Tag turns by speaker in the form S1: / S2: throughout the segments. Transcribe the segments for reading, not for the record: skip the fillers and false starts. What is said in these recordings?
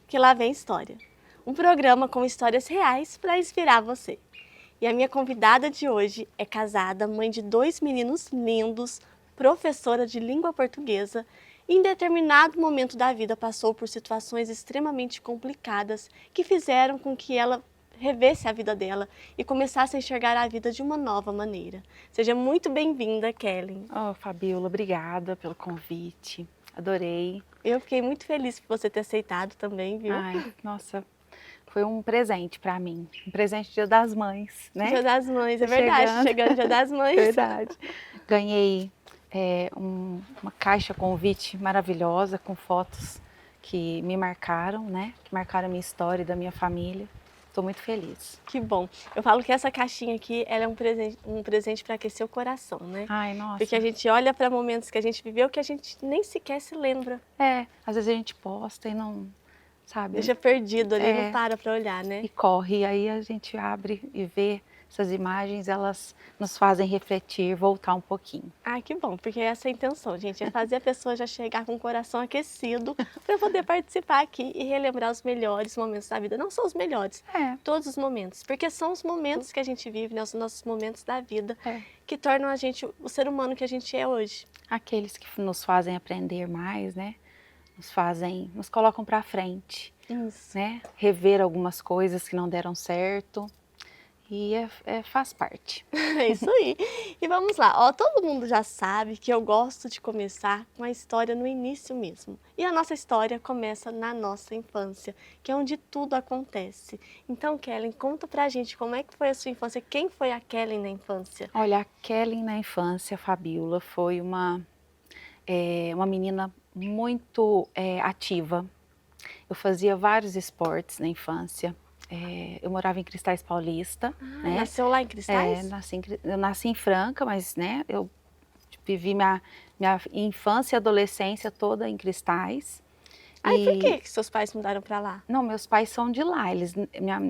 S1: que lá vem história. Um programa com histórias reais para inspirar você. E a minha convidada de hoje é casada, mãe de 2 meninos lindos, professora de língua portuguesa e em determinado momento da vida passou por situações extremamente complicadas que fizeram com que ela revesse a vida dela e começasse a enxergar a vida de uma nova maneira. Seja muito bem-vinda, Kelly.
S2: Oh, Fabiola, obrigada pelo convite. Adorei.
S1: Eu fiquei muito feliz por você ter aceitado também, viu?
S2: Ai, nossa, foi um presente para mim. Um presente Dia das Mães, né?
S1: Dia das Mães, é
S2: Tá
S1: verdade. Chegando Dia das Mães.
S2: Verdade. Ganhei uma caixa convite maravilhosa com fotos que me marcaram, né? Que marcaram a minha história e da minha família. Estou muito feliz.
S1: Que bom. Eu falo que essa caixinha aqui, ela é um presente para aquecer o coração, né?
S2: Ai, nossa.
S1: Porque a gente olha para momentos que a gente viveu que a gente nem sequer se lembra.
S2: Às vezes a gente posta e não, sabe?
S1: Deixa perdido ali, não para olhar, né?
S2: E corre, e aí a gente abre e vê essas imagens, elas nos fazem refletir, voltar um pouquinho.
S1: Ah, que bom, porque essa é a intenção, gente, é fazer a pessoa já chegar com o coração aquecido para poder participar aqui e relembrar os melhores momentos da vida. Não são os melhores, todos os momentos, porque são os momentos que a gente vive, né, os nossos momentos da vida, que tornam a gente o ser humano que a gente é hoje.
S2: Aqueles que nos fazem aprender mais, né? Nos colocam para frente,
S1: Isso.
S2: né? Rever algumas coisas que não deram certo. E faz parte.
S1: É isso aí. E vamos lá, ó, todo mundo já sabe que eu gosto de começar com a história no início mesmo. E a nossa história começa na nossa infância, que é onde tudo acontece. Então, Kellen, conta pra gente como é que foi a sua infância, quem foi a Kellen na infância?
S2: Olha, a Kellen na infância, Fabiola, foi uma menina muito ativa. Eu fazia vários esportes na infância. Eu morava em Cristais Paulista. Né?
S1: Nasceu lá em Cristais?
S2: Eu nasci em Franca, mas né, eu vivi minha infância e adolescência toda em Cristais.
S1: E por que seus pais mudaram para lá?
S2: Não, meus pais são de lá.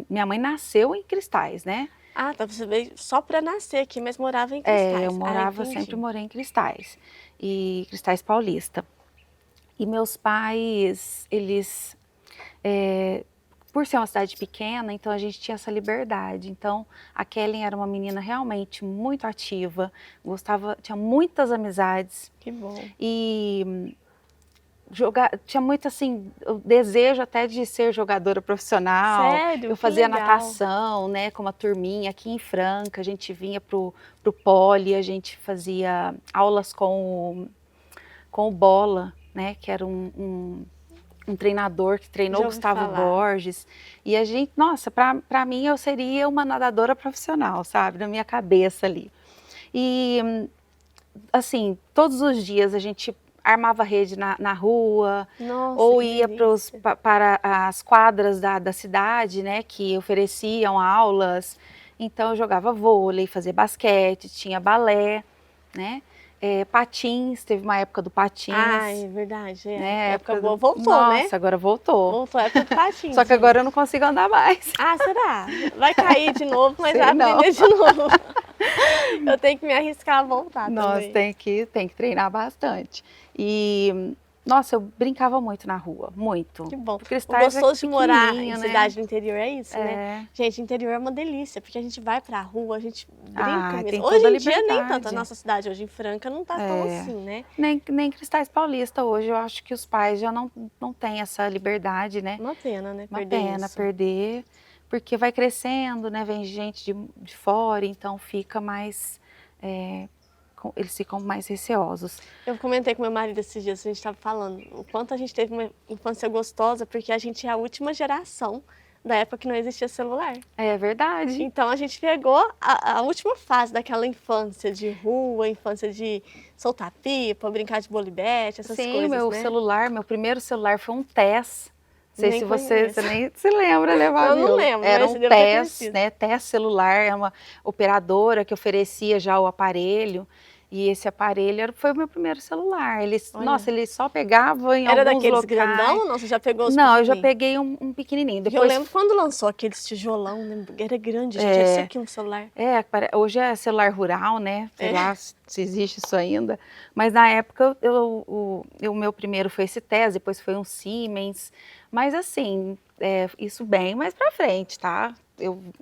S2: Minha mãe nasceu em Cristais, né?
S1: Ah, tá, você veio só para nascer aqui, mas morava em Cristais.
S2: Eu morava, sempre morei em Cristais. E Cristais Paulista. E meus pais, eles... por ser uma cidade pequena, então a gente tinha essa liberdade. Então a Kellen era uma menina realmente muito ativa, tinha muitas amizades.
S1: Que bom.
S2: E tinha muito assim, o desejo até de ser jogadora profissional.
S1: Sério?
S2: Eu fazia natação, né, com uma turminha aqui em Franca, a gente vinha pro pole, a gente fazia aulas com o Bola, né, que era um treinador que treinou Gustavo Borges, e a gente, nossa, para mim eu seria uma nadadora profissional, sabe, na minha cabeça ali. E assim, todos os dias a gente armava rede na rua, nossa, ou ia para as quadras da cidade, né, que ofereciam aulas. Então eu jogava vôlei, fazia basquete, tinha balé, né? Patins, teve uma época do patins.
S1: Ah, é verdade.
S2: Né?
S1: Época boa, voltou, né?
S2: Nossa, agora voltou.
S1: Voltou a época do patins.
S2: Só que agora eu não consigo andar mais.
S1: Ah, será? Vai cair de novo, mas vai aprender de novo. Eu tenho que me arriscar a voltar
S2: também. Tem que treinar bastante. E... nossa, eu brincava muito na rua, muito.
S1: Que bom.
S2: Cristais
S1: o gostoso de morar em cidade
S2: né?
S1: do interior é isso, né? Gente, interior é uma delícia, porque a gente vai pra rua, a gente brinca mesmo.
S2: Hoje
S1: em dia nem tanto, a nossa cidade hoje em Franca não tá tão assim, né?
S2: Nem Cristais Paulista hoje, eu acho que os pais já não têm essa liberdade, né?
S1: Uma pena, né?
S2: Uma pena perder, porque vai crescendo, né? Vem gente de fora, então fica mais... eles ficam mais receosos.
S1: Eu comentei com meu marido esses dias, a gente estava falando, o quanto a gente teve uma infância gostosa, porque a gente é a última geração da época que não existia celular.
S2: É verdade.
S1: Então a gente pegou a última fase daquela infância de rua, infância de soltar pipa, brincar de bolibete, essas coisas,
S2: Sim, meu primeiro celular foi um TES. Não sei se você nem se lembra, né, Fabiola?
S1: Eu não lembro.
S2: Era um TES, né? TES celular, é uma operadora que oferecia já o aparelho. E esse aparelho foi o meu primeiro celular.
S1: Olha.
S2: Nossa, ele só pegava em
S1: Era
S2: alguns
S1: daqueles
S2: locais.
S1: grandão ou não? Você já pegou os
S2: Não, eu já
S1: pequenininhos?
S2: peguei um pequenininho.
S1: Eu
S2: Depois,
S1: lembro quando lançou aqueles tijolão, né? Era grande, gente. Esse aqui um celular.
S2: hoje é celular rural, né? Sei
S1: É.
S2: lá se existe isso ainda. Mas na época, o meu primeiro foi esse Tess, depois foi um Siemens. Mas assim, isso bem mais pra frente, tá?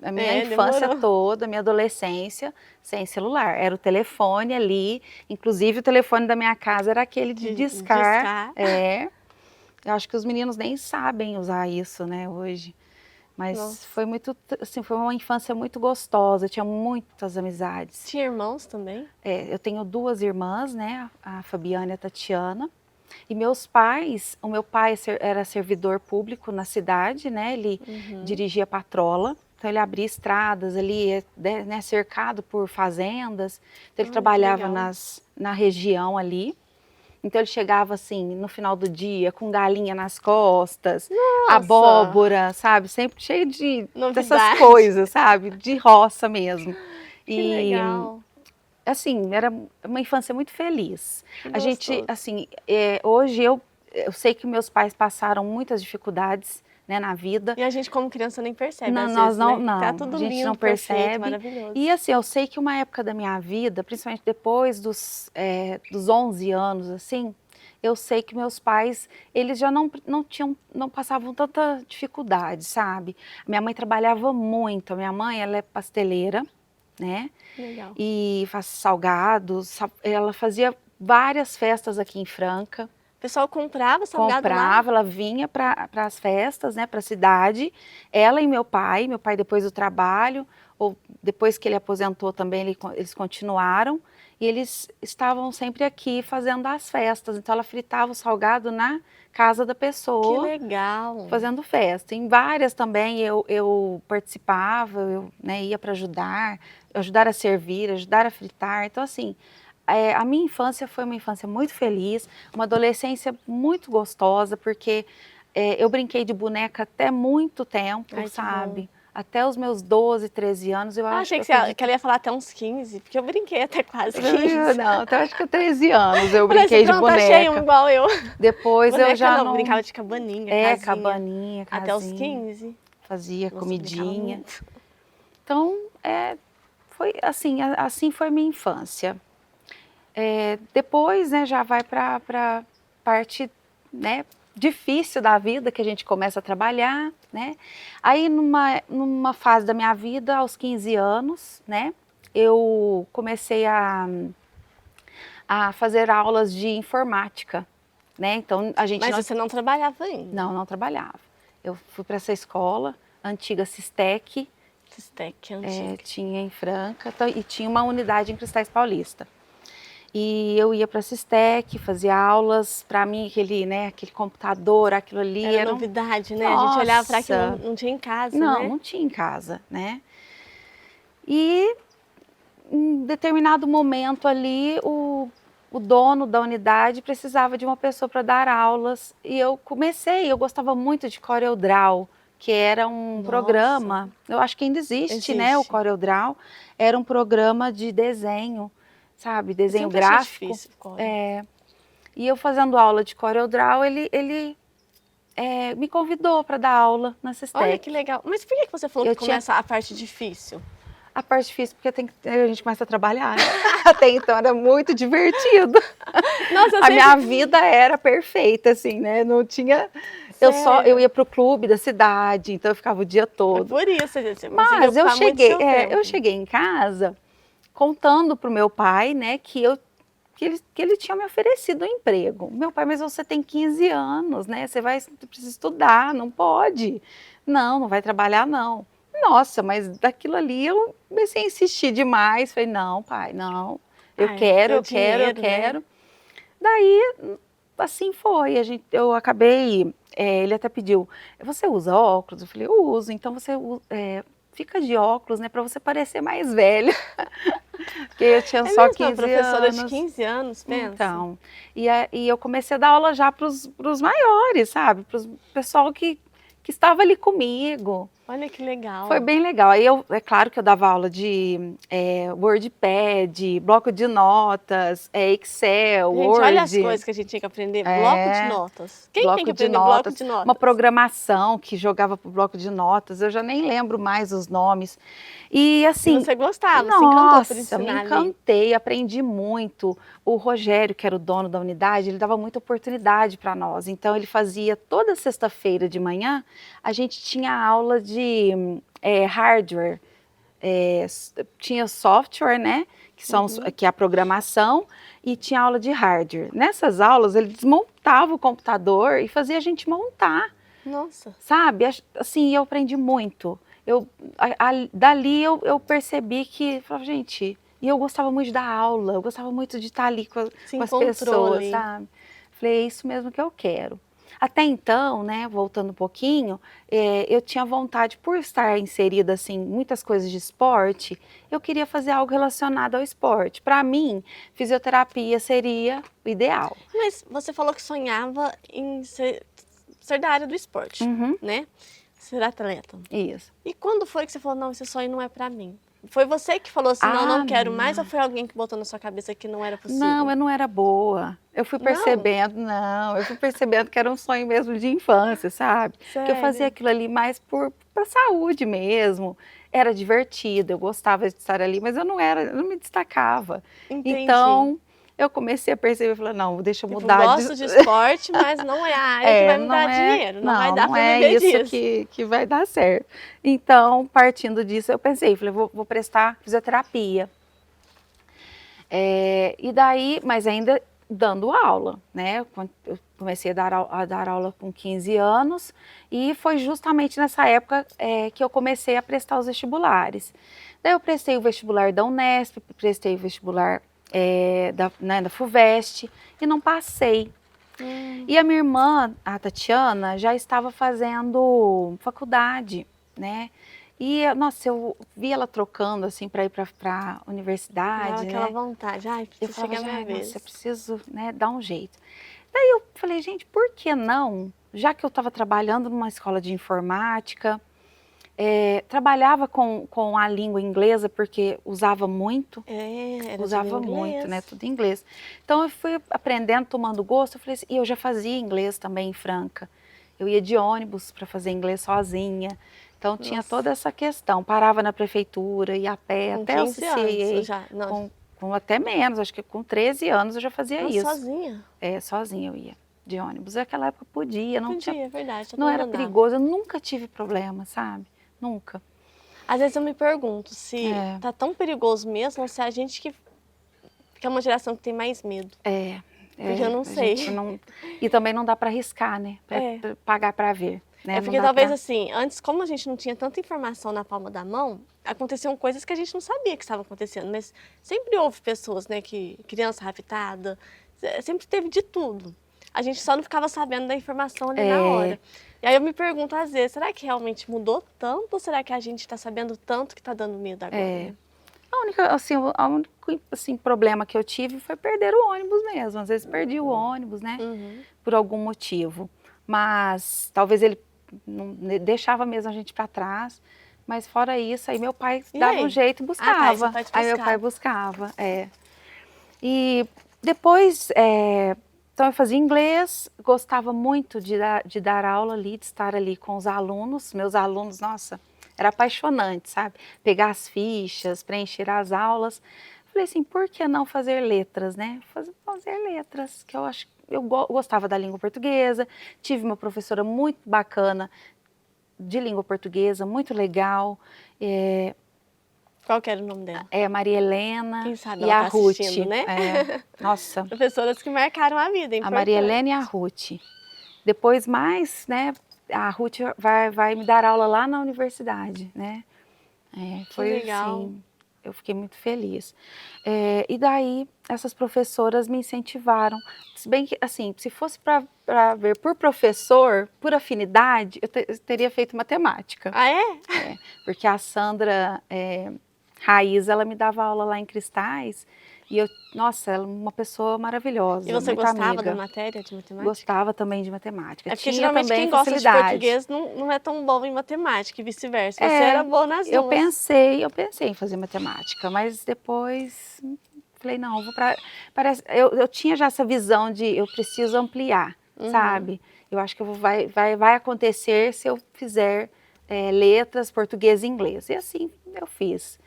S2: A minha infância
S1: Demorou.
S2: toda, minha adolescência, sem celular. Era o telefone ali. Inclusive, o telefone da minha casa era aquele de discar. Eu acho que os meninos nem sabem usar isso, né, hoje. Mas
S1: Nossa.
S2: foi muito, assim, foi uma infância muito gostosa, tinha muitas amizades.
S1: Tinha irmãos também?
S2: Eu tenho 2 irmãs, né, a Fabiana e a Tatiana. E meus pais, o meu pai era servidor público na cidade, né, ele dirigia patrola. Então ele abria estradas ali, né, cercado por fazendas. Então ele trabalhava na região ali. Então ele chegava assim, no final do dia, com galinha nas costas, abóbora, sabe? Sempre cheio dessas coisas, sabe? De roça mesmo.
S1: Que legal.
S2: Assim, era uma infância muito feliz.
S1: A gente,
S2: assim, hoje eu sei que meus pais passaram muitas dificuldades, né, na vida.
S1: E a gente como criança nem percebe,
S2: Não,
S1: às
S2: nós
S1: vezes,
S2: não,
S1: né?
S2: não,
S1: Tá tudo
S2: a gente
S1: lindo,
S2: não
S1: perfeito,
S2: percebe.
S1: maravilhoso.
S2: E assim, eu sei que uma época da minha vida, principalmente depois dos 11 anos, assim, eu sei que meus pais, eles já não passavam tanta dificuldade, sabe? Minha mãe trabalhava muito, a minha mãe, ela é pasteleira, né?
S1: Legal.
S2: E faz salgados, ela fazia várias festas aqui em Franca.
S1: O pessoal comprava salgado lá?
S2: Ela vinha para as festas, né, para a cidade, ela e meu pai depois do trabalho, ou depois que ele aposentou também, eles continuaram, e eles estavam sempre aqui fazendo as festas, então ela fritava o salgado na casa da pessoa.
S1: Que legal!
S2: Fazendo festa. Em várias também eu participava, né, ia para ajudar a servir, ajudar a fritar, então assim, a minha infância foi uma infância muito feliz, uma adolescência muito gostosa, porque eu brinquei de boneca até muito tempo, sabe? Até os meus 12, 13 anos, eu acho
S1: achei que ela ia falar até uns 15, porque eu brinquei até quase 15.
S2: Não, até acho que 13 anos eu brinquei de boneca.
S1: Achei um igual eu.
S2: Depois
S1: boneca
S2: eu já não...
S1: brincava de cabaninha,
S2: casinha.
S1: Até os 15.
S2: Fazia comidinha. Então, foi assim foi minha infância. Depois, né, já vai para a parte, né, difícil da vida, que a gente começa a trabalhar, né? Aí, numa fase da minha vida, aos 15 anos, né, eu comecei a fazer aulas de informática, né? Então,
S1: Mas você não trabalhava ainda?
S2: Não trabalhava. Eu fui para essa escola, antiga Sistec.
S1: Sistec, antiga.
S2: Tinha em Franca, e tinha uma unidade em Cristais Paulista. E eu ia para a Sistec, fazia aulas, para mim aquele computador, aquilo ali
S1: era novidade, né?
S2: Nossa.
S1: A gente olhava para aquilo, não tinha em casa, né?
S2: Não tinha em casa, né? E em determinado momento ali, o dono da unidade precisava de uma pessoa para dar aulas, e eu gostava muito de CorelDRAW, que era um programa, eu acho que ainda existe, né, o CorelDRAW, era um programa de desenho, sabe, desenho gráfico.
S1: Difícil,
S2: e eu fazendo aula de CorelDRAW, ele me convidou para dar aula na Sistec.
S1: Olha que legal. Mas por que você falou que começa a parte difícil?
S2: A parte difícil porque a gente começa a trabalhar, né? Até então era muito divertido.
S1: Nossa,
S2: a minha vida era perfeita, assim, né? Não tinha... Eu ia pro clube da cidade, então eu ficava o dia todo.
S1: Por isso, gente.
S2: Mas eu cheguei em casa contando pro meu pai, né, que ele tinha me oferecido um emprego. Meu pai, mas você tem 15 anos, né? Você precisa estudar, não pode. Não vai trabalhar, não. Nossa, mas daquilo ali eu comecei a insistir demais. Falei, não, pai, não. Eu quero. Né? Daí, assim foi. Eu acabei... ele até pediu, você usa óculos? Eu falei, eu uso. Então você fica de óculos, né? Pra você parecer mais velha. Porque eu tinha só 15 anos.
S1: Professora de 15 anos, pensa.
S2: Então, e eu comecei a dar aula já pros maiores, sabe? Pro pessoal que estava ali comigo.
S1: Olha que legal.
S2: Foi bem legal. Aí é claro que eu dava aula de WordPad, bloco de notas, Excel,
S1: Gente, olha as
S2: Word,
S1: coisas que a gente tinha que aprender. Bloco de notas. Quem tem que
S2: bloco de
S1: aprender bloco
S2: notas,
S1: de notas?
S2: uma programação que jogava para o bloco de notas, eu já nem lembro mais os nomes. E
S1: E
S2: assim,
S1: você gostava, se encantou por
S2: nossa, me
S1: ensinar ali.
S2: encantei, aprendi muito. O Rogério, que era o dono da unidade, ele dava muita oportunidade para nós. Então, ele fazia toda sexta-feira de manhã, a gente tinha aula de hardware, tinha software, né, que é a programação, e tinha aula de hardware. Nessas aulas, ele desmontava o computador e fazia a gente montar.
S1: Nossa.
S2: Sabe, assim, eu aprendi muito. Dali eu percebi que, falava, gente, e eu gostava muito de dar aula, eu gostava muito de estar ali com
S1: Se
S2: as
S1: encontrou
S2: pessoas,
S1: ali.
S2: sabe? Falei, é isso mesmo que eu quero. Até então, né, voltando um pouquinho, eu tinha vontade, por estar inserida, assim, em muitas coisas de esporte, eu queria fazer algo relacionado ao esporte. Para mim, fisioterapia seria o ideal.
S1: Mas você falou que sonhava em ser da área do esporte,
S2: Uhum,
S1: né? Ser atleta.
S2: isso.
S1: E quando foi que você falou, não, esse sonho não é pra mim? Foi você que falou assim, não, não quero mais, ou foi alguém que botou na sua cabeça que não era possível?
S2: Não, eu não era boa. Eu fui
S1: Não?
S2: eu fui percebendo que era um sonho mesmo de infância, sabe? Que eu fazia
S1: Sério?
S2: aquilo ali mais pra saúde mesmo. Era divertido, eu gostava de estar ali, mas eu não me destacava.
S1: Entendi.
S2: Então, eu comecei a perceber, falei, não, deixa eu
S1: Tipo,
S2: mudar
S1: gosto de esporte, mas não é a área que vai me dar dinheiro, não vai dar
S2: não
S1: pra
S2: é
S1: viver
S2: isso
S1: disso.
S2: que vai dar certo. Então, partindo disso, eu pensei, falei, vou prestar fisioterapia. E daí, mas ainda dando aula, né? Eu comecei a dar aula com 15 anos e foi justamente nessa época que eu comecei a prestar os vestibulares. Daí eu prestei o vestibular da Unesp, prestei o vestibular da FUVEST e não passei. E a minha irmã, a Tatiana, já estava fazendo faculdade, né? E, nossa, eu vi ela trocando, assim, para ir para a
S1: Dava
S2: universidade,
S1: aquela
S2: né?
S1: vontade, ai,
S2: Eu
S1: precisa
S2: falava,
S1: chegar a minha
S2: ai, nossa, eu
S1: vez.
S2: preciso, né, dar um jeito. Daí eu falei, gente, por que não? Já que eu estava trabalhando numa escola de informática, trabalhava com a língua inglesa, porque usava muito,
S1: Era tudo em
S2: né,
S1: inglês.
S2: tudo em inglês. Então eu fui aprendendo, tomando gosto, eu falei assim, e eu já fazia inglês também em Franca. Eu ia de ônibus para fazer inglês sozinha. Então tinha
S1: Nossa,
S2: toda essa questão. Parava na prefeitura, ia a pé,
S1: com
S2: até o
S1: 15 anos, eu
S2: CCA,
S1: já, não,
S2: com até menos, acho que com 13 anos eu já fazia
S1: não,
S2: isso.
S1: sozinha.
S2: Sozinha eu ia de ônibus. Naquela época podia,
S1: Podia, é verdade, todo
S2: não
S1: mundo
S2: era
S1: andava.
S2: perigoso, eu nunca tive problema, sabe? Nunca.
S1: Às vezes eu me pergunto se
S2: É,
S1: tá tão perigoso mesmo ou se é a gente que é uma geração que tem mais medo. Porque eu não
S2: a
S1: sei.
S2: gente não... E também não dá para arriscar, né? Pra pagar para ver, né?
S1: É
S2: Não
S1: porque
S2: dá
S1: talvez
S2: pra...
S1: assim, antes, como a gente não tinha tanta informação na palma da mão, aconteciam coisas que a gente não sabia que estavam acontecendo. Mas sempre houve pessoas, né, que criança raptada, sempre teve de tudo. A gente só não ficava sabendo da informação ali na hora. E aí eu me pergunto às vezes, será que realmente mudou tanto ou será que a gente está sabendo tanto que está dando medo agora? Né?
S2: A única assim, problema que eu tive foi perder o ônibus mesmo. Às vezes perdi o ônibus, né? Por algum motivo. Mas talvez ele não deixava mesmo a gente para trás. Mas fora isso, aí meu pai dava um jeito e
S1: Ah, tá, seu
S2: buscava.
S1: pai te
S2: Aí meu pai
S1: buscava.
S2: buscava, E depois, então eu fazia inglês, gostava muito de dar aula ali, de estar ali com os alunos. Meus alunos, nossa, era apaixonante, sabe? Pegar as fichas, preencher as aulas. Falei assim, por que não fazer letras, né? Fazer letras, que eu acho, eu gostava da língua portuguesa, tive uma professora muito bacana de língua portuguesa, muito legal.
S1: Qual que era o nome dela?
S2: É a Maria Helena
S1: Quem sabe
S2: e
S1: ela
S2: a
S1: tá
S2: Ruth.
S1: assistindo, né?
S2: Nossa,
S1: Professoras que marcaram a vida, é
S2: a Maria
S1: importante.
S2: Helena e a Ruth. Depois mais, né, a Ruth vai me dar aula lá na universidade, né? Foi
S1: legal.
S2: assim, eu fiquei muito feliz. E daí, essas professoras me incentivaram. Se bem que, assim, se fosse para ver por professor, por afinidade, eu teria feito matemática.
S1: Ah, é?
S2: Porque a Sandra Raiz, ela me dava aula lá em Cristais, E nossa, ela é uma pessoa maravilhosa,
S1: E você
S2: muito
S1: gostava
S2: amiga.
S1: da matéria de matemática?
S2: Gostava também de matemática.
S1: É porque
S2: Tinha
S1: geralmente
S2: também
S1: quem gosta de
S2: facilidade.
S1: português não é tão bom em matemática e vice-versa. Você era boa nas
S2: eu
S1: duas.
S2: pensei em fazer matemática, mas depois falei, não, vou para... eu tinha já essa visão de eu preciso ampliar, sabe? Eu acho que vai acontecer se eu fizer letras, português e inglês. E assim eu fiz.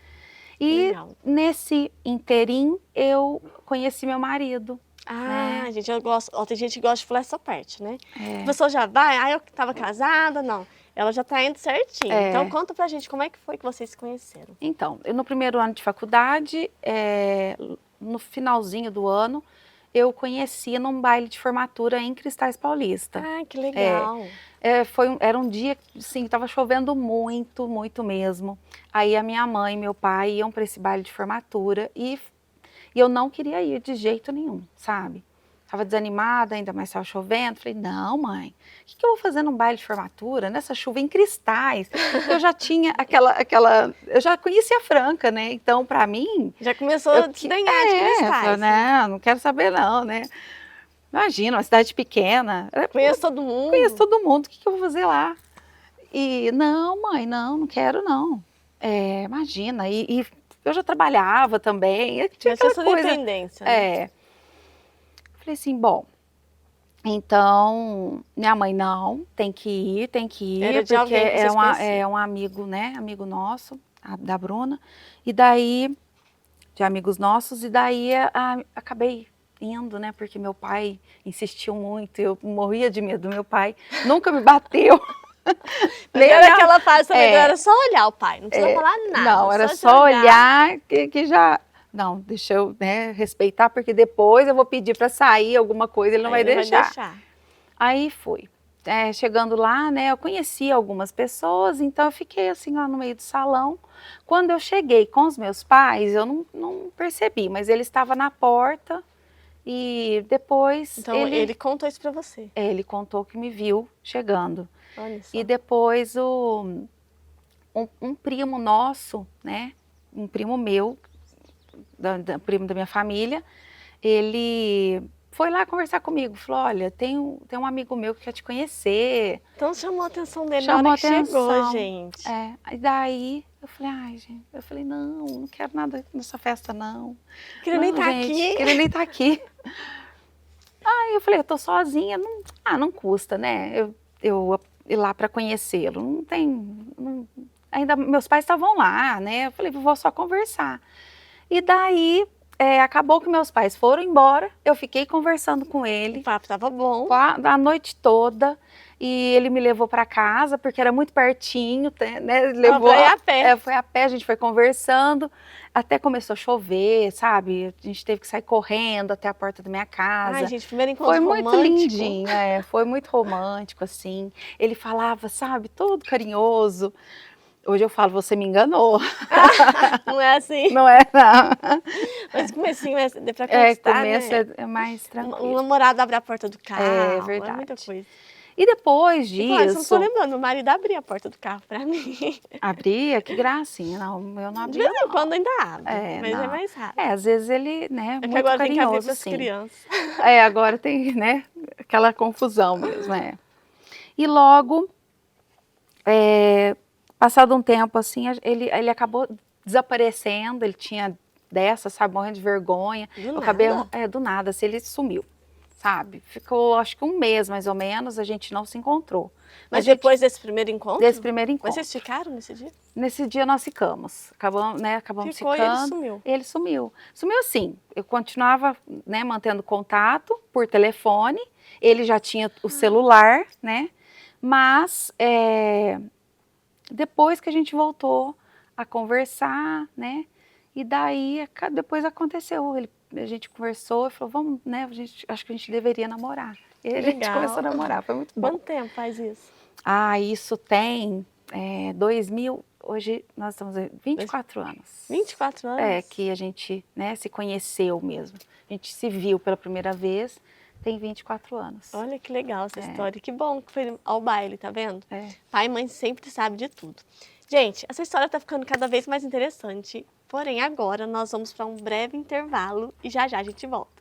S2: E
S1: Legal.
S2: nesse interim eu conheci meu marido.
S1: Ah,
S2: né?
S1: gente, eu gosto. Ó, tem gente que gosta de pular essa parte, né?
S2: É.
S1: A pessoa já vai, eu tava casada, não. Ela já tá indo certinho. Então conta pra gente como é que foi que vocês se conheceram.
S2: Então, no primeiro ano de faculdade, no finalzinho do ano, eu conheci num baile de formatura em Cristais Paulista.
S1: Ah, que legal.
S2: Era um dia, assim, estava chovendo muito, muito mesmo. Aí a minha mãe e meu pai iam para esse baile de formatura e eu não queria ir de jeito nenhum, sabe? Tava desanimada, ainda mais estava chovendo. Falei, não, mãe, o que eu vou fazer num baile de formatura, nessa chuva em Cristais? Eu já tinha eu já conhecia Franca, né? Então, para mim...
S1: Já começou a desdenhar de Cristais.
S2: Falei, não quero saber não, né? Imagina, uma cidade pequena.
S1: Conheço todo mundo.
S2: Conheço todo mundo, o que eu vou fazer lá? E, não, mãe, não quero não. Imagina, e eu já trabalhava também. Tinha aquela
S1: sua
S2: coisa,
S1: independência, né?
S2: Falei assim, bom, então, minha mãe, não, tem que ir,
S1: Era de
S2: porque
S1: alguém que vocês conheciam.
S2: é um amigo, né, amigo nosso, da Bruna, e daí, de amigos nossos, e daí acabei indo, né, porque meu pai insistiu muito, eu morria de medo do meu pai, nunca me bateu.
S1: Mas era aquela fase também, era só olhar o pai, não precisa falar nada.
S2: Não, era só olhar que já... Não, deixa eu respeitar, porque depois eu vou pedir para sair alguma coisa, ele não vai deixar. Aí fui. Chegando lá, né, eu conheci algumas pessoas, então eu fiquei assim lá no meio do salão. Quando eu cheguei com os meus pais, eu não percebi, mas ele estava na porta e depois...
S1: Então ele contou isso para você?
S2: Ele contou que me viu chegando.
S1: Olha só.
S2: E depois um primo nosso, né, um primo meu, primo da minha família, ele foi lá conversar comigo, falou, olha, tem um amigo meu que quer te conhecer.
S1: Então chamou a atenção dele
S2: na hora
S1: que chegou, gente.
S2: E daí eu falei, ai, gente, não quero nada nessa festa, não.
S1: Queria nem estar aqui.
S2: Queria nem estar aqui. Aí eu falei, eu tô sozinha, não custa, né, eu ir lá para conhecê-lo, não tem... Ainda meus pais estavam lá, né, eu falei, vou só conversar. E daí, acabou que meus pais foram embora, eu fiquei conversando com ele.
S1: O papo tava bom.
S2: A noite toda, e ele me levou para casa, porque era muito pertinho, né? Levou,
S1: foi a pé.
S2: Foi a pé, a gente foi conversando, até começou a chover, sabe? A gente teve que sair correndo até a porta da minha casa.
S1: Ai, gente, primeiro encontro
S2: romântico. Foi muito lindinho, foi muito romântico, assim. Ele falava, sabe, todo carinhoso. Hoje eu falo, você me enganou.
S1: Não é assim?
S2: Não é, não.
S1: Mas comecinho dá pra conquistar,
S2: começo
S1: né?
S2: é mais tranquilo.
S1: Um namorado abre a porta do carro.
S2: É verdade.
S1: É muita coisa.
S2: E depois disso...
S1: Claro, eu não tô lembrando, meu marido abria a porta do carro pra mim.
S2: Abria? Que gracinha. Não, eu não abria,
S1: de vez em quando ainda abre, mas
S2: não.
S1: é mais raro.
S2: Às vezes ele, né,
S1: que
S2: muito
S1: agora
S2: carinhoso,
S1: tem que abrir pras
S2: sim.
S1: crianças.
S2: Agora tem, né, aquela confusão mesmo, E logo, passado um tempo, assim, ele acabou desaparecendo, ele tinha dessa, sabe, morrendo de vergonha. Do nada, assim, ele sumiu, sabe? Ficou, acho que um mês, mais ou menos, a gente não se encontrou.
S1: Mas depois desse primeiro encontro?
S2: Desse primeiro encontro.
S1: Mas vocês ficaram nesse dia?
S2: Nesse dia nós ficamos, acabamos ficando.
S1: E ele sumiu?
S2: Ele sumiu. Sumiu assim, eu continuava, né, mantendo contato por telefone, ele já tinha o celular, né, mas depois que a gente voltou a conversar, né, e daí depois aconteceu, a gente conversou e falou, vamos, né, acho que a gente deveria namorar. E a gente começou a namorar, foi muito bom.
S1: Quanto tempo faz isso?
S2: Isso tem 2000, hoje nós estamos 24 anos.
S1: 24 anos?
S2: Que a gente, né, se conheceu mesmo. A gente se viu pela primeira vez, tem 24 anos.
S1: Olha que legal essa história. Que bom que foi ao baile, tá vendo? Pai e mãe sempre sabe de tudo. Gente, essa história tá ficando cada vez mais interessante. Porém, agora nós vamos para um breve intervalo e já já a gente volta.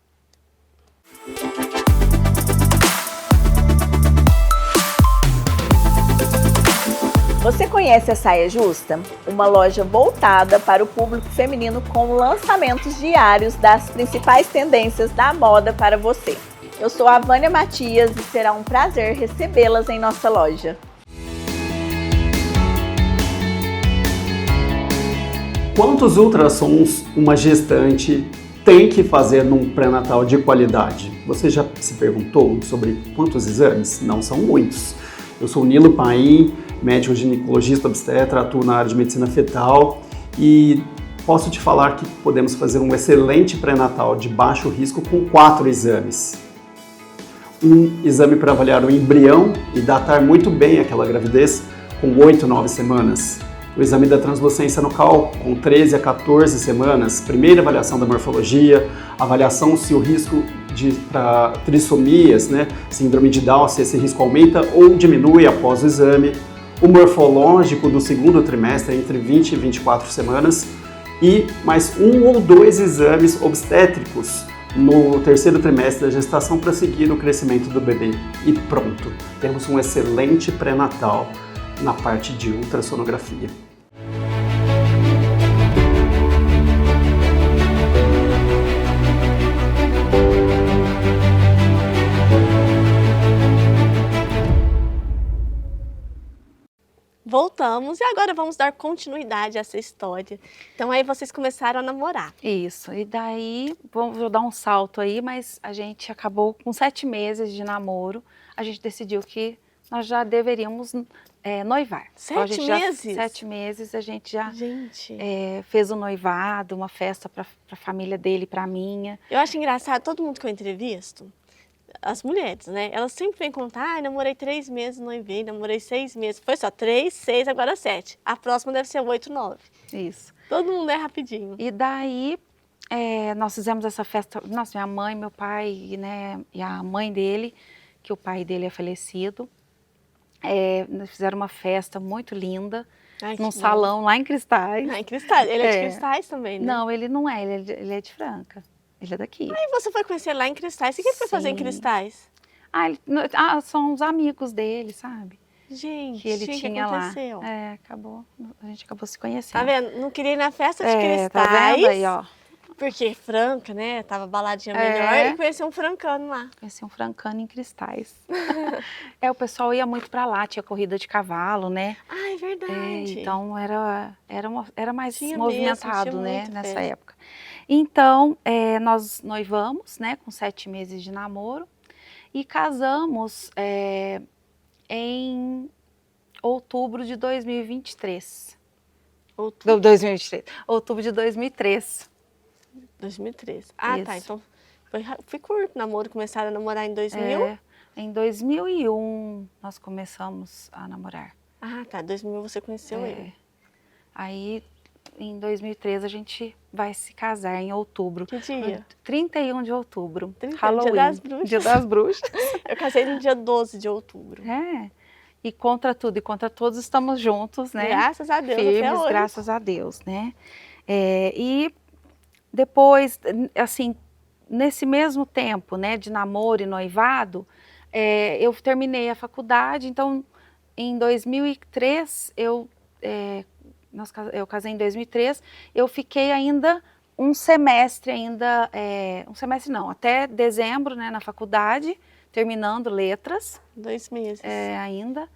S3: Você conhece a Saia Justa? Uma loja voltada para o público feminino com lançamentos diários das principais tendências da moda para você. Eu sou a Vânia Matias e será um prazer recebê-las em nossa loja.
S4: Quantos ultrassons uma gestante tem que fazer num pré-natal de qualidade? Você já se perguntou sobre quantos exames? Não são muitos. Eu sou Nilo Paim, médico ginecologista obstetra, atuo na área de medicina fetal e posso te falar que podemos fazer um excelente pré-natal de baixo risco com 4 exames. Um exame para avaliar o embrião e datar muito bem aquela gravidez com 8, 9 semanas. O exame da translucência nucal com 13 a 14 semanas, primeira avaliação da morfologia, avaliação se o risco para trissomias, síndrome de Down, se esse risco aumenta ou diminui após o exame, o morfológico do segundo trimestre entre 20 e 24 semanas e mais 1 ou 2 exames obstétricos no terceiro trimestre da gestação para seguir o crescimento do bebê. E pronto, temos um excelente pré-natal na parte de ultrassonografia.
S1: Voltamos e agora vamos dar continuidade a essa história. Então aí vocês começaram a namorar.
S2: Isso, e daí, vou dar um salto aí, mas a gente acabou com 7 meses de namoro, a gente decidiu que nós já deveríamos noivar.
S1: 7 meses?
S2: 7 meses a gente já fez o noivado, uma festa para a família dele, para a minha.
S1: Eu acho engraçado, todo mundo que eu entrevisto, as mulheres, né? Elas sempre vêm contar, namorei 3 meses, noivei, namorei 6 meses. Foi só 3, 6, agora 7. A próxima deve ser 8, 9.
S2: Isso.
S1: Todo mundo é rapidinho.
S2: E daí, nós fizemos essa festa, nossa, minha mãe, meu pai, né, e a mãe dele, que o pai dele é falecido, fizeram uma festa muito linda, num salão lá em Cristais.
S1: Ah, em Cristais. Ele é de Cristais também, né?
S2: Não, ele não é, ele é de Franca. Ele é daqui.
S1: Aí você foi conhecer lá em Cristais. O que ele foi fazer em Cristais?
S2: São os amigos dele, sabe?
S1: Gente,
S2: que ele tinha lá.
S1: Acabou.
S2: A gente acabou se conhecendo.
S1: Tá vendo? Não queria ir na festa de Cristais.
S2: Tá vendo aí, ó?
S1: Porque Franca, né? Tava baladinha melhor e conheci um francano lá.
S2: Conheci um francano em Cristais. O pessoal ia muito pra lá, tinha corrida de cavalo, né?
S1: Ah, é verdade.
S2: Então era mais
S1: Tinha
S2: movimentado,
S1: mesmo,
S2: né? Nessa época. Então, nós noivamos, né? Com 7 meses de namoro. E casamos em outubro de 2023. Outubro de 2003.
S1: 2003. Ah, tá. Então foi curto o namoro. Começaram a namorar em 2000?
S2: Em 2001 nós começamos a namorar.
S1: Ah, tá. 2000 você conheceu ele.
S2: Aí, em 2013, a gente vai se casar em outubro.
S1: Que dia?
S2: 31 de outubro.
S1: Halloween. Dia das Bruxas.
S2: Dia das Bruxas.
S1: Eu casei no dia 12 de outubro.
S2: E contra tudo e contra todos estamos juntos, né?
S1: Graças a Deus,
S2: firmes,
S1: até hoje.
S2: Graças a Deus, né? E depois, assim, nesse mesmo tempo, né, de namoro e noivado, eu terminei a faculdade. Então, em 2003, eu casei em 2003, eu fiquei ainda um semestre até dezembro, né, na faculdade, terminando letras.
S1: 2 meses.
S2: Ainda.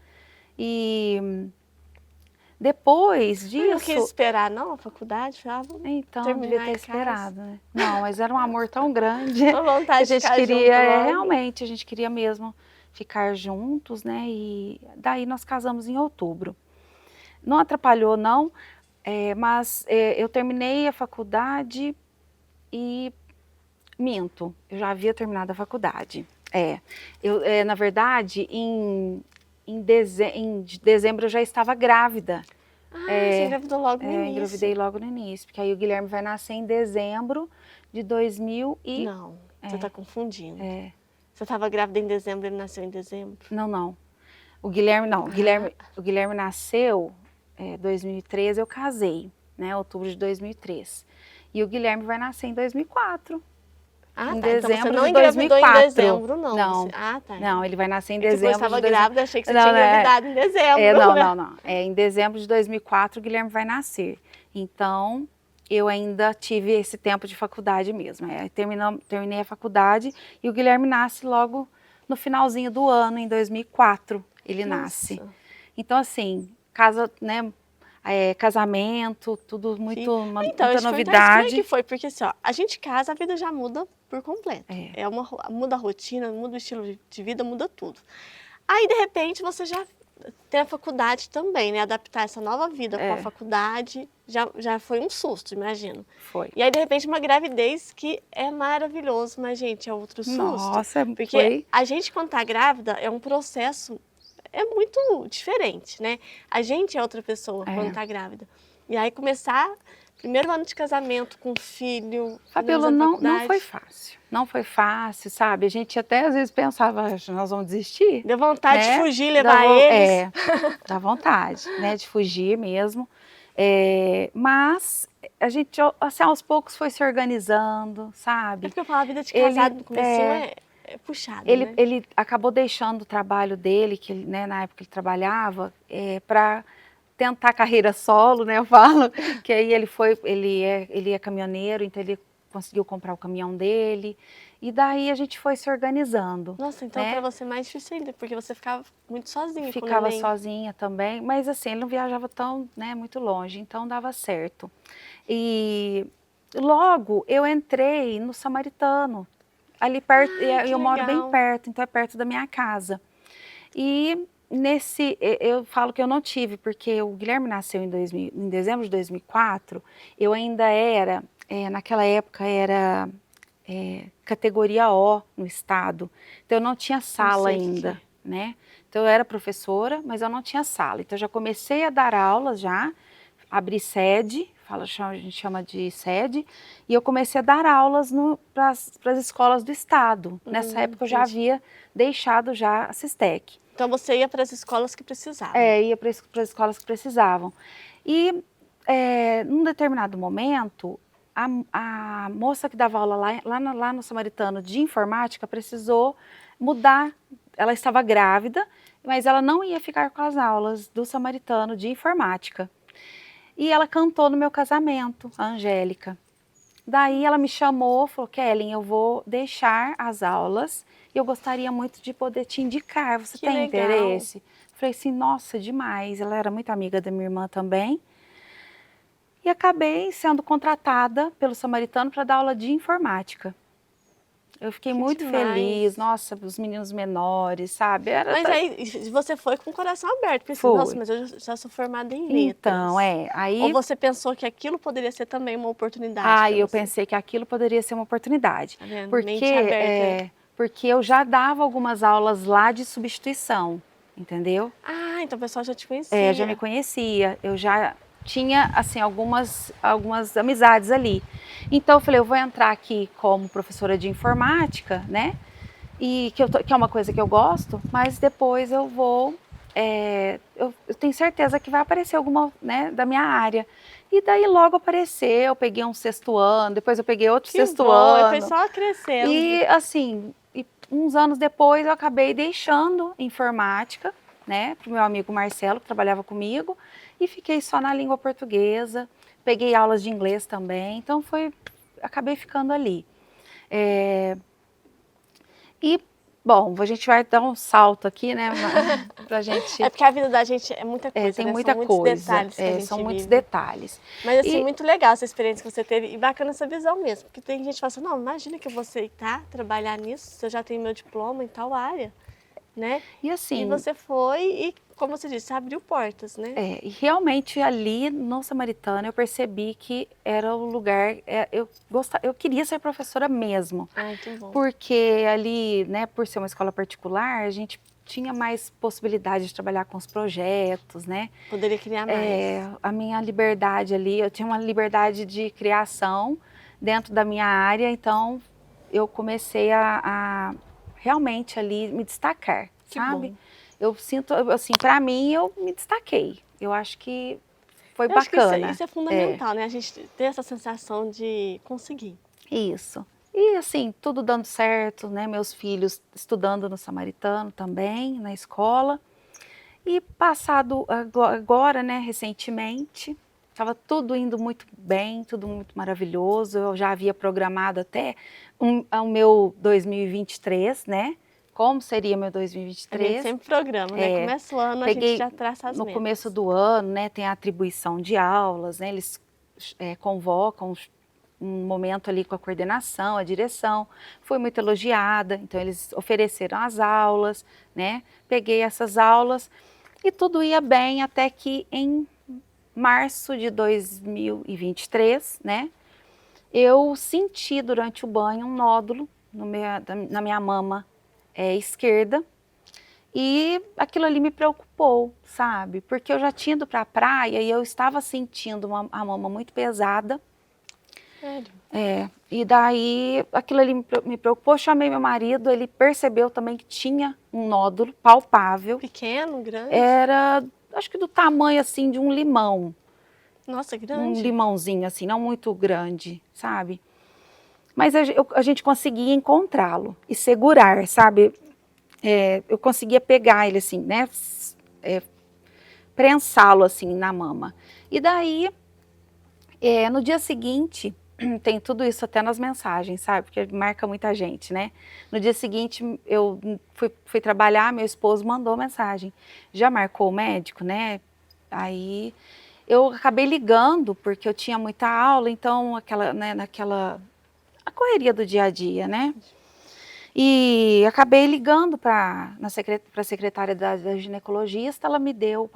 S2: E depois disso...
S1: Eu não quis esperar, não, a faculdade?
S2: Então, devia ter esperado, né? Não, mas era um amor tão grande.
S1: Uma vontade
S2: que a gente
S1: de ficar
S2: queria,
S1: junto,
S2: realmente, a gente queria mesmo ficar juntos, né? E daí nós casamos em outubro. Não atrapalhou, não, mas eu terminei a faculdade e minto, eu já havia terminado a faculdade. Na verdade, em dezembro eu já estava grávida.
S1: Você engravidou logo no início.
S2: Engravidei logo no início, porque aí o Guilherme vai nascer em dezembro de 2000 e...
S1: Não, você está confundindo. Você Você estava grávida em dezembro, ele nasceu em dezembro?
S2: Não. O Guilherme não. O Guilherme nasceu em 2013, eu casei, né? Outubro de 2003. E o Guilherme vai nascer em 2004.
S1: Ah,
S2: Em
S1: tá. Então você
S2: dezembro
S1: não
S2: de
S1: engravidou em
S2: 2004.
S1: dezembro, não.
S2: Não.
S1: Ah, tá.
S2: Não, ele vai nascer em
S1: É que
S2: dezembro
S1: você estava
S2: de 2000.
S1: grávida, achei que você
S2: Não,
S1: tinha
S2: né?
S1: engravidado em dezembro.
S2: Não. É em dezembro de 2004 o Guilherme vai nascer. Então, eu ainda tive esse tempo de faculdade mesmo. Terminei a faculdade e o Guilherme nasce logo no finalzinho do ano, em 2004, ele nasce.
S1: Nossa.
S2: Então, assim, casamento, tudo muito,
S1: Então, eu
S2: muita
S1: te perguntar isso, como é
S2: novidade.
S1: que foi? Porque assim, ó, a gente casa, a vida já muda por completo.
S2: É.
S1: Muda a rotina, muda o estilo de vida, muda tudo. Aí, de repente, você já tem a faculdade também, né? Adaptar essa nova vida com a faculdade já foi um susto, imagino.
S2: Foi.
S1: E aí, de repente, uma gravidez que é maravilhoso, mas, gente, é outro susto.
S2: Nossa,
S1: Porque
S2: foi.
S1: a gente, quando tá grávida, é um processo, é muito diferente, né? A gente é outra pessoa quando tá grávida. E aí, começar, primeiro ano de casamento com filho...
S2: Fabiola, não foi fácil. Não foi fácil, sabe? A gente até às vezes pensava, nós vamos desistir.
S1: Deu vontade
S2: né?
S1: de fugir, levar eles.
S2: Dá vontade, né? De fugir mesmo. Mas a gente, assim, aos poucos foi se organizando,
S1: É
S2: sabe?
S1: porque eu falo, a vida de casado no comecinho é puxada, né?
S2: Ele acabou deixando o trabalho dele, que ele, né, na época ele trabalhava, para tentar carreira solo, né? Eu falo, que aí ele é caminhoneiro, então ele conseguiu comprar o caminhão dele, e daí a gente foi se organizando.
S1: Nossa, então
S2: né?
S1: para você é mais difícil ainda, porque você ficava muito sozinha com o
S2: Ficava
S1: neném.
S2: sozinha também, mas assim, ele não viajava tão, né, muito longe, então dava certo. E logo eu entrei no Samaritano, ali perto,
S1: Ai, que
S2: eu moro bem
S1: legal.
S2: perto, então é perto da minha casa. E eu falo que eu não tive, porque o Guilherme nasceu em dezembro de 2004, eu ainda era, naquela época era categoria O no estado, então eu não tinha sala
S1: sei o que
S2: ainda, né? Então eu era professora, mas eu não tinha sala, então eu já comecei a dar aulas já, abri sede, a gente chama de sede, e eu comecei a dar aulas para as escolas do estado. Nessa época eu já
S1: entendi.
S2: havia deixado já a Sistec.
S1: Então você ia para as escolas que precisavam.
S2: Ia para as escolas que precisavam. E num determinado momento, a moça que dava aula lá no Samaritano de informática precisou mudar. Ela estava grávida, mas ela não ia ficar com as aulas do Samaritano de informática. E ela cantou no meu casamento, a Angélica. Daí ela me chamou, falou, Kellen, eu vou deixar as aulas e eu gostaria muito de poder te indicar, você
S1: Que
S2: tem
S1: legal.
S2: interesse? Falei assim, nossa, demais. Ela era muito amiga da minha irmã também. E acabei sendo contratada pelo Samaritano para dar aula de informática. Eu fiquei
S1: Que
S2: muito
S1: demais.
S2: feliz, nossa, os meninos menores, sabe?
S1: Mas aí você foi com o coração aberto, pensei,
S2: Foi.
S1: nossa, mas eu já sou formada em letras.
S2: Então, aí...
S1: Ou você pensou que aquilo poderia ser também uma oportunidade pra
S2: eu
S1: você?
S2: pensei que aquilo poderia ser uma oportunidade.
S1: Tá vendo?
S2: Porque,
S1: Mente aberta.
S2: porque eu já dava algumas aulas lá de substituição, entendeu?
S1: Ah, então o pessoal já te conhecia.
S2: Já me conhecia, eu já tinha, assim, algumas amizades ali. Então eu falei, eu vou entrar aqui como professora de informática, né? E que é uma coisa que eu gosto, mas depois eu vou, eu tenho certeza que vai aparecer alguma, né, da minha área. E daí logo apareceu, eu peguei um sexto ano, depois eu peguei outro sexto ano.
S1: Foi só crescendo.
S2: E assim, uns anos depois eu acabei deixando informática, né, para o meu amigo Marcelo, que trabalhava comigo, e fiquei só na língua portuguesa, peguei aulas de inglês também, então acabei ficando ali. E, bom, a gente vai dar um salto aqui, né, pra gente...
S1: É porque a vida da gente é muita coisa,
S2: tem
S1: né?
S2: muita
S1: São
S2: coisa,
S1: muitos detalhes que a gente
S2: são muitos
S1: vive.
S2: detalhes.
S1: Mas assim,
S2: E-
S1: muito legal essa experiência que você teve e bacana essa visão mesmo. Porque tem gente que fala assim, não, imagina que eu vou aceitar trabalhar nisso, se eu já tenho meu diploma em tal área, né?
S2: E assim...
S1: E você foi e, como você disse, abriu portas, né?
S2: E realmente ali no Samaritano eu percebi que era o lugar, eu queria ser professora mesmo,
S1: Ai, que bom.
S2: porque ali, né, por ser uma escola particular, a gente tinha mais possibilidade de trabalhar com os projetos, né?
S1: Poderia criar mais.
S2: A minha liberdade ali, eu tinha uma liberdade de criação dentro da minha área, então eu comecei a realmente ali me destacar,
S1: Que
S2: sabe?
S1: bom.
S2: Eu sinto, assim, para mim eu me destaquei. Eu acho que foi
S1: Eu acho que
S2: bacana.
S1: isso é fundamental, né? A gente ter essa sensação de conseguir.
S2: Isso. E assim, tudo dando certo, né? Meus filhos estudando no Samaritano também, na escola. E passado agora, né, recentemente, estava tudo indo muito bem, tudo muito maravilhoso. Eu já havia programado até o meu 2023, né? Como seria meu
S1: A gente
S2: 2023?
S1: sempre programa, né? Começa o ano, a gente
S2: Peguei
S1: já traça as
S2: no
S1: metas.
S2: começo do ano, né? Tem a atribuição de aulas, né? Eles convocam um momento ali com a coordenação, a direção. Fui muito elogiada, então eles ofereceram as aulas, né? Peguei essas aulas e tudo ia bem até que em março de 2023, né? Eu senti durante o banho um nódulo na minha mama esquerda e aquilo ali me preocupou, sabe? Porque eu já tinha ido para a praia e eu estava sentindo a mama muito pesada.
S1: Sério?
S2: E daí aquilo ali me preocupou, chamei meu marido, ele percebeu também que tinha um nódulo palpável.
S1: Pequeno, grande?
S2: Era, acho que do tamanho assim de um limão,
S1: Nossa,
S2: um
S1: grande.
S2: limãozinho assim, não muito grande, sabe? Mas a gente conseguia encontrá-lo e segurar, sabe? Eu conseguia pegar ele assim, né? Prensá-lo assim na mama. E daí, no dia seguinte, tem tudo isso até nas mensagens, sabe? Porque marca muita gente, né? No dia seguinte, eu fui trabalhar, meu esposo mandou mensagem. Já marcou o médico, né? Aí eu acabei ligando, porque eu tinha muita aula, então a correria do dia a dia, né? E acabei ligando para a secretária da ginecologista, ela me deu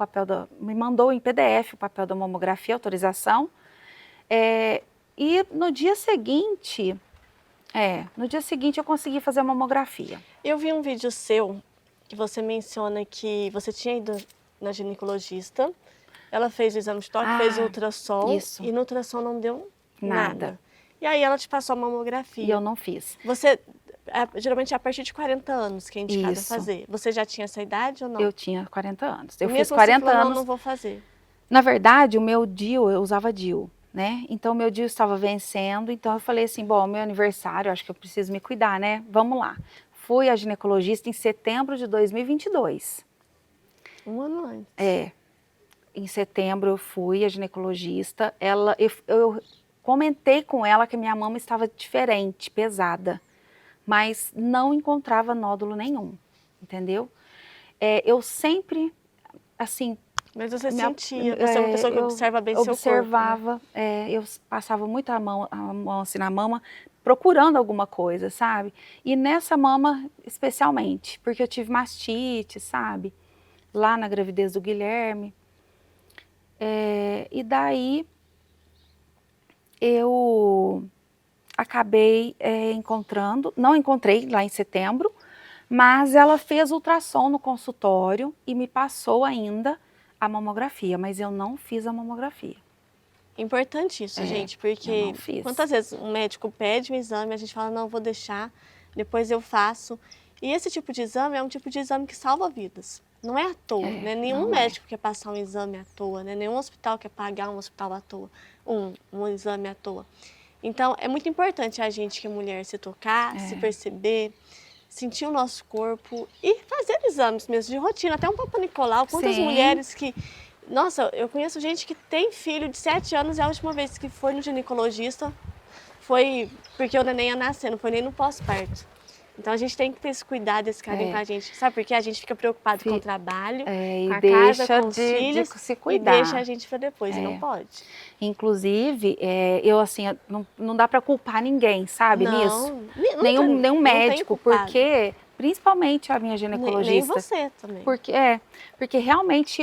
S2: me mandou em PDF o papel da mamografia, autorização. E no dia seguinte eu consegui fazer a mamografia.
S1: Eu vi um vídeo seu que você menciona que você tinha ido na ginecologista, ela fez o exame de toque, fez o ultrassom
S2: isso.
S1: e no ultrassom não deu
S2: Nada.
S1: nada. E aí ela te passou a mamografia.
S2: E eu não fiz.
S1: Você, geralmente é a partir de 40 anos que é indicado
S2: Isso.
S1: fazer. Você já tinha essa idade ou não?
S2: Eu tinha 40 anos. Eu
S1: E
S2: fiz
S1: mesmo
S2: 40
S1: você falou,
S2: anos.
S1: não vou fazer.
S2: Na verdade, o meu DIU, eu usava DIU, né? Então, o meu DIU estava vencendo, então eu falei assim, bom, meu aniversário, acho que eu preciso me cuidar, né? Vamos lá. Fui à ginecologista em setembro de 2022.
S1: Um ano antes.
S2: Em setembro eu fui à ginecologista, eu comentei com ela que minha mama estava diferente, pesada, mas não encontrava nódulo nenhum, entendeu? Eu sempre, assim...
S1: Mas você sentia, você é uma pessoa que observa bem seu corpo.
S2: Observava, eu passava muito a mão assim na mama, procurando alguma coisa, sabe? E nessa mama especialmente, porque eu tive mastite, sabe? Lá na gravidez do Guilherme. E daí eu acabei encontrando, não encontrei lá em setembro, mas ela fez ultrassom no consultório e me passou ainda a mamografia, mas eu não fiz a mamografia.
S1: Importante isso, gente, porque quantas vezes um médico pede um exame, a gente fala, não, vou deixar, depois eu faço. E esse tipo de exame é um tipo de exame que salva vidas. Não é à toa, né? Nenhum médico quer passar um exame à toa, né? Nenhum hospital quer pagar um hospital à toa, um exame à toa. Então, é muito importante a gente, que é mulher, se tocar, se perceber, sentir o nosso corpo e fazer exames mesmo de rotina, até um Papa Nicolau. Quantas mulheres que... Nossa, eu conheço gente que tem filho de 7 anos e a última vez que foi no ginecologista foi porque o neném ia nascer, não foi nem no pós-parto. Então a gente tem que ter esse cuidado, esse carinho com a gente, sabe? Porque a gente fica preocupado com o trabalho, com a casa, com os filhos,
S2: de se cuidar.
S1: E deixa a gente para depois, e não pode.
S2: Inclusive, eu assim, não dá para culpar ninguém, sabe, nisso? Nenhum médico, porque, principalmente a minha ginecologista.
S1: Nem você também.
S2: Porque realmente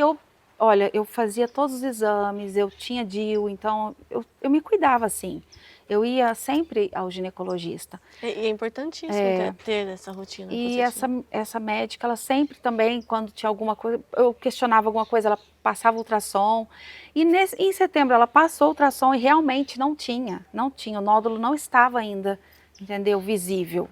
S2: olha, eu fazia todos os exames, eu tinha DIU, então eu me cuidava assim. Eu ia sempre ao ginecologista.
S1: E é importantíssimo ter essa rotina.
S2: E essa médica, ela sempre também, quando tinha alguma coisa, eu questionava alguma coisa, ela passava ultrassom. E em setembro ela passou o ultrassom e realmente não tinha, o nódulo não estava ainda, entendeu, visível.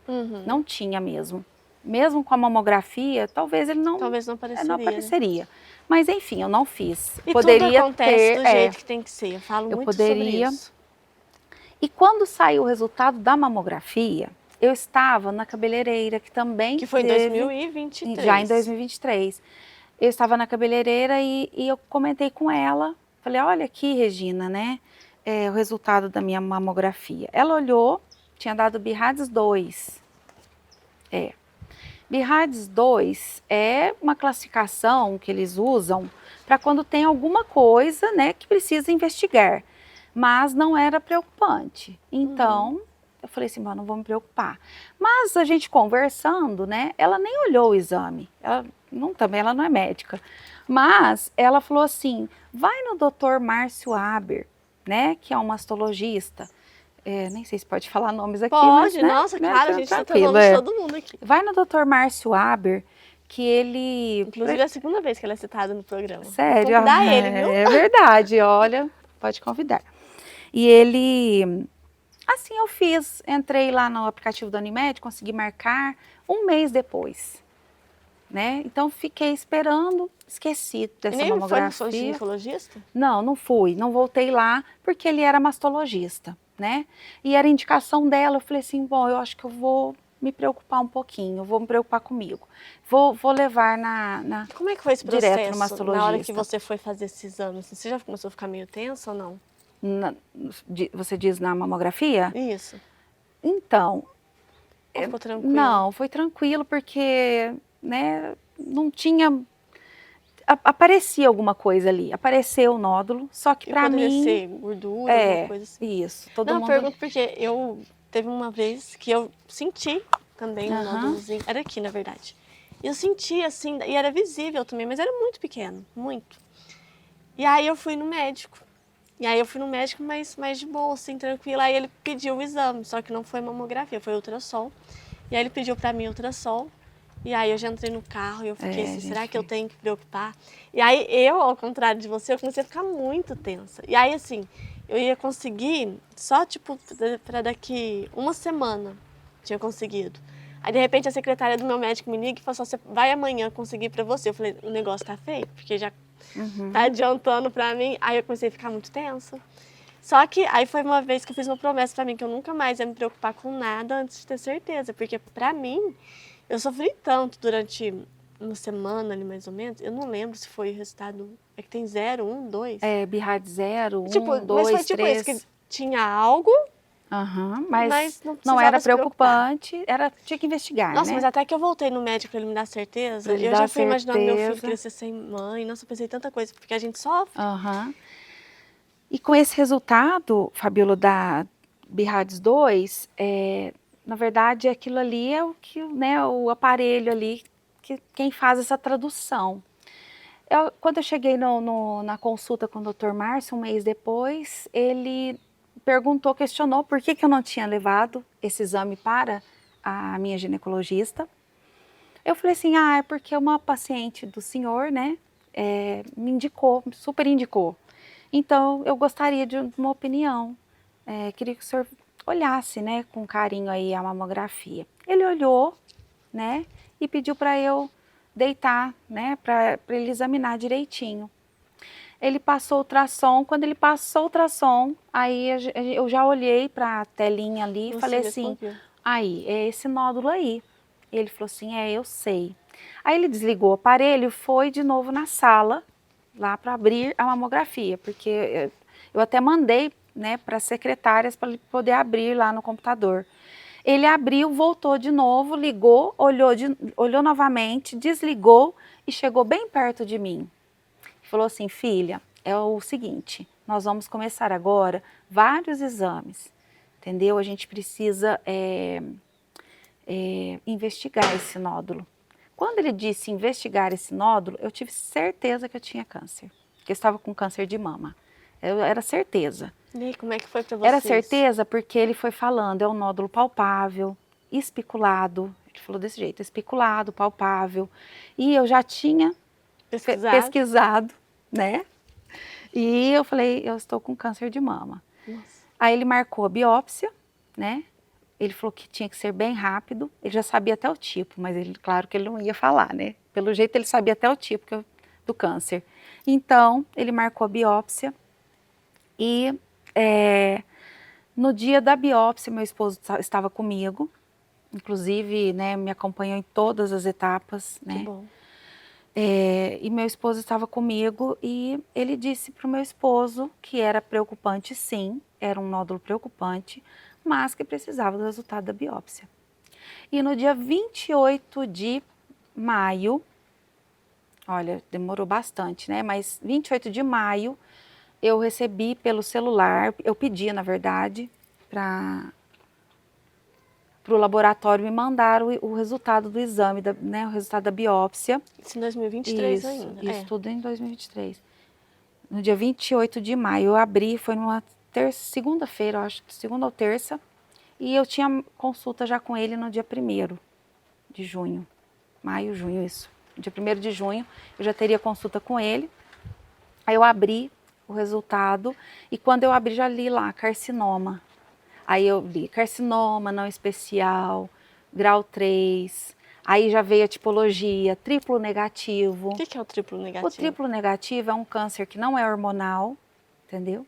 S2: Não tinha mesmo. mesmo com a mamografia, talvez ele não,
S1: Talvez não apareceria.
S2: não
S1: né?
S2: apareceria. Mas enfim, eu não fiz.
S1: E
S2: Poderia
S1: tudo acontece
S2: ter,
S1: do jeito que tem que ser. Eu falo
S2: eu
S1: muito
S2: poderia-
S1: sobre isso.
S2: E quando saiu o resultado da mamografia, eu estava na cabeleireira, que também
S1: Que foi em
S2: teve,
S1: 2023.
S2: já em 2023. Eu estava na cabeleireira e eu comentei com ela, falei, olha aqui, Regina, né, o resultado da minha mamografia. Ela olhou, tinha dado BIRADS 2. BIRADS 2 é uma classificação que eles usam para quando tem alguma coisa, né, que precisa investigar. Mas não era preocupante. Então, eu falei assim, não vou me preocupar. Mas a gente conversando, né, ela nem olhou o exame. Também ela não é médica. Mas ela falou assim, vai no Dr. Márcio Aber, né, que é um mastologista. Nem sei se pode falar nomes aqui,
S1: Pode,
S2: mas, né,
S1: nossa,
S2: né,
S1: claro, a gente tá
S2: tranquilo,
S1: falando de todo mundo aqui.
S2: Vai no Dr. Márcio Aber, que ele...
S1: Inclusive é a segunda vez que ela é citada no programa.
S2: Sério?
S1: Vou convidar ele, viu?
S2: É verdade, olha, pode convidar. E ele... Assim eu fiz, entrei lá no aplicativo da Unimed, consegui marcar um mês depois, né? Então fiquei esperando, esqueci
S1: E
S2: dessa
S1: nem foi no seu
S2: mamografia.
S1: ginecologista?
S2: Não fui, não voltei lá, porque ele era mastologista, né? E era indicação dela, eu falei assim, bom, eu acho que eu vou me preocupar um pouquinho, vou me preocupar comigo. Vou levar na...
S1: Como é que foi esse
S2: Direto no
S1: processo
S2: mastologista.
S1: na hora que você foi fazer esse exame? Você já começou a ficar meio tensa ou não?
S2: Você diz na mamografia?
S1: Isso.
S2: Então,
S1: Ou ficou tranquilo?
S2: não, foi tranquilo porque, né, não tinha... Aparecia alguma coisa ali, apareceu o nódulo, só que
S1: E
S2: pra
S1: poderia
S2: mim...
S1: ser gordura, alguma coisa assim.
S2: Isso, todo
S1: Não, eu
S2: mundo...
S1: pergunto porque teve uma vez que eu senti também um
S2: Aham.
S1: nódulozinho. Era aqui, na verdade. E eu senti assim, e era visível também, mas era muito pequeno, muito. E aí eu fui no médico. E aí eu fui no médico, mas mais de boa, assim, tranquila. Aí ele pediu o exame, só que não foi mamografia, foi ultrassom. E aí ele pediu pra mim ultrassom. E aí eu já entrei no carro e eu fiquei assim, será que eu tenho que preocupar? E aí eu, ao contrário de você, eu comecei a ficar muito tensa. E aí assim, eu ia conseguir só tipo para daqui uma semana, tinha conseguido. Aí de repente a secretária do meu médico me liga e falou assim, você vai amanhã conseguir para você. Eu falei, o negócio tá feio, porque já tá adiantando pra mim. Aí eu comecei a ficar muito tensa. Só que aí foi uma vez que eu fiz uma promessa pra mim que eu nunca mais ia me preocupar com nada antes de ter certeza. Porque pra mim, eu sofri tanto durante uma semana ali mais ou menos. Eu não lembro se foi o resultado... É que tem 0, 1, 2.
S2: BIRAD 0, 1,
S1: Tipo,
S2: 2,
S1: mas foi tipo
S2: 3.
S1: isso, que tinha algo,
S2: mas
S1: não
S2: não
S1: precisava
S2: era
S1: se preocupar.
S2: preocupante, tinha que investigar,
S1: Nossa,
S2: né?
S1: mas até que eu voltei no médico pra ele me dar certeza,
S2: Pra ele
S1: eu
S2: dar
S1: já fui imaginando meu filho
S2: certeza.
S1: crescer sem mãe. Nossa, eu pensei tanta coisa, porque a gente sofre.
S2: E com esse resultado, Fabíola, da BIRADS 2, na verdade, aquilo ali é o que, né, o aparelho ali, quem faz essa tradução. Quando eu cheguei na consulta com o Dr. Márcio, um mês depois, ele questionou por que eu não tinha levado esse exame para a minha ginecologista. Eu falei assim, é porque uma paciente do senhor, né, me indicou, super indicou. Então, eu gostaria de uma opinião. Queria que o senhor olhasse, né, com carinho aí a mamografia. Ele olhou, né, e pediu para eu deitar, né, para ele examinar direitinho. Ele passou o ultrassom, quando ele passou o ultrassom, aí eu já olhei para a telinha ali e falei assim, aí, é esse nódulo aí. Ele falou assim, eu sei. Aí ele desligou o aparelho e foi de novo na sala, lá para abrir a mamografia, porque eu até mandei, né, para as secretárias para ele poder abrir lá no computador. Ele abriu, voltou de novo, ligou, olhou novamente, desligou e chegou bem perto de mim. Falou assim, filha, é o seguinte, nós vamos começar agora vários exames, entendeu? A gente precisa investigar esse nódulo. Quando ele disse investigar esse nódulo, eu tive certeza que eu tinha câncer, que eu estava com câncer de mama. Era certeza.
S1: E aí, como é que foi pra vocês?
S2: Era certeza porque ele foi falando, é um nódulo palpável, especulado, ele falou desse jeito, especulado, palpável. E eu já tinha pesquisado, né? E eu falei, eu estou com câncer de mama.
S1: Nossa.
S2: Aí ele marcou a biópsia, né? ele falou que tinha que ser bem rápido. Ele já sabia até o tipo, mas ele, claro que ele não ia falar, né? Pelo jeito ele sabia até o tipo do câncer. Então, ele marcou a biópsia e no dia da biópsia, meu esposo estava comigo, inclusive, né, me acompanhou em todas as etapas, né?
S1: Que bom.
S2: E meu esposo estava comigo e ele disse para o meu esposo que era preocupante, sim, era um nódulo preocupante, mas que precisava do resultado da biópsia. E no dia 28 de maio, olha, demorou bastante, né? Mas 28 de maio eu recebi pelo celular, eu pedi, na verdade, para o laboratório me mandar o resultado do exame, né, o resultado da biópsia.
S1: Isso em 2023
S2: Isso,
S1: ainda.
S2: Isso tudo em 2023. No dia 28 de maio, eu abri, foi numa segunda-feira, acho que segunda ou terça, e eu tinha consulta já com ele no dia 1º de junho. Maio, junho, isso. No dia 1º de junho, eu já teria consulta com ele. Aí eu abri o resultado, e quando eu abri, já li lá, carcinoma. Aí eu li carcinoma não especial, grau 3, aí já veio a tipologia, triplo negativo.
S1: O que é o triplo negativo?
S2: O triplo negativo é um câncer que não é hormonal, entendeu?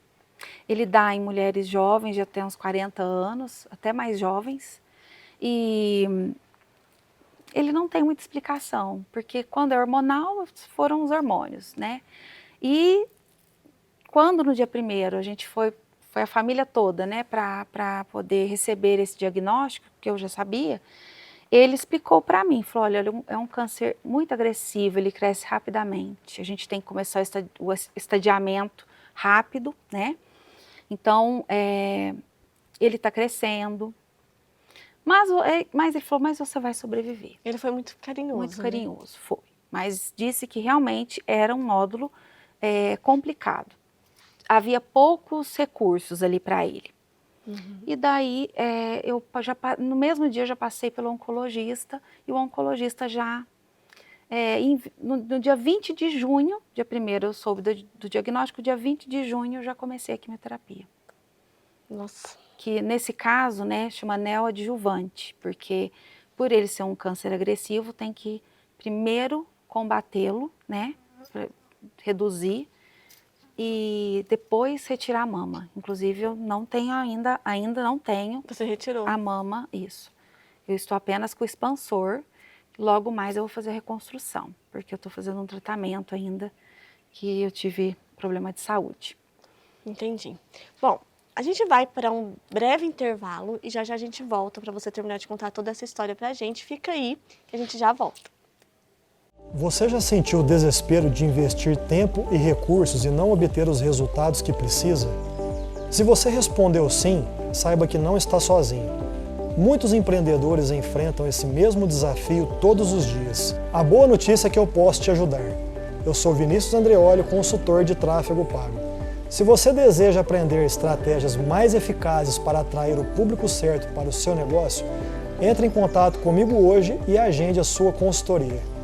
S2: Ele dá em mulheres jovens de até uns 40 anos, até mais jovens, e ele não tem muita explicação, porque quando é hormonal foram os hormônios, né? E quando no dia 1º a gente foi a família toda, né, para poder receber esse diagnóstico, que eu já sabia, ele explicou para mim, falou, olha, é um câncer muito agressivo, ele cresce rapidamente, a gente tem que começar o estadiamento rápido, né, então, ele está crescendo, mas ele falou, mas você vai sobreviver.
S1: Ele foi muito carinhoso.
S2: Muito
S1: né?
S2: carinhoso, foi, mas disse que realmente era um nódulo complicado. Havia poucos recursos ali para ele.
S1: Uhum.
S2: E daí, no mesmo dia eu já passei pelo oncologista, e o oncologista já, no dia 20 de junho, dia 1º eu soube do diagnóstico, dia 20 de junho eu já comecei a quimioterapia.
S1: Nossa.
S2: Que nesse caso, né, chama neoadjuvante, porque por ele ser um câncer agressivo, tem que primeiro combatê-lo, né, reduzir, e depois retirar a mama. Inclusive, eu não tenho ainda não tenho.
S1: Você retirou?
S2: A mama, isso. Eu estou apenas com o expansor, logo mais eu vou fazer a reconstrução, porque eu estou fazendo um tratamento ainda, que eu tive problema de saúde.
S1: Entendi. Bom, a gente vai para um breve intervalo e já a gente volta para você terminar de contar toda essa história pra gente. Fica aí, que a gente já volta.
S5: Você já sentiu o desespero de investir tempo e recursos e não obter os resultados que precisa? Se você respondeu sim, saiba que não está sozinho. Muitos empreendedores enfrentam esse mesmo desafio todos os dias. A boa notícia é que eu posso te ajudar. Eu sou Vinícius Andreoli, consultor de tráfego pago. Se você deseja aprender estratégias mais eficazes para atrair o público certo para o seu negócio, entre em contato comigo hoje e agende a sua consultoria.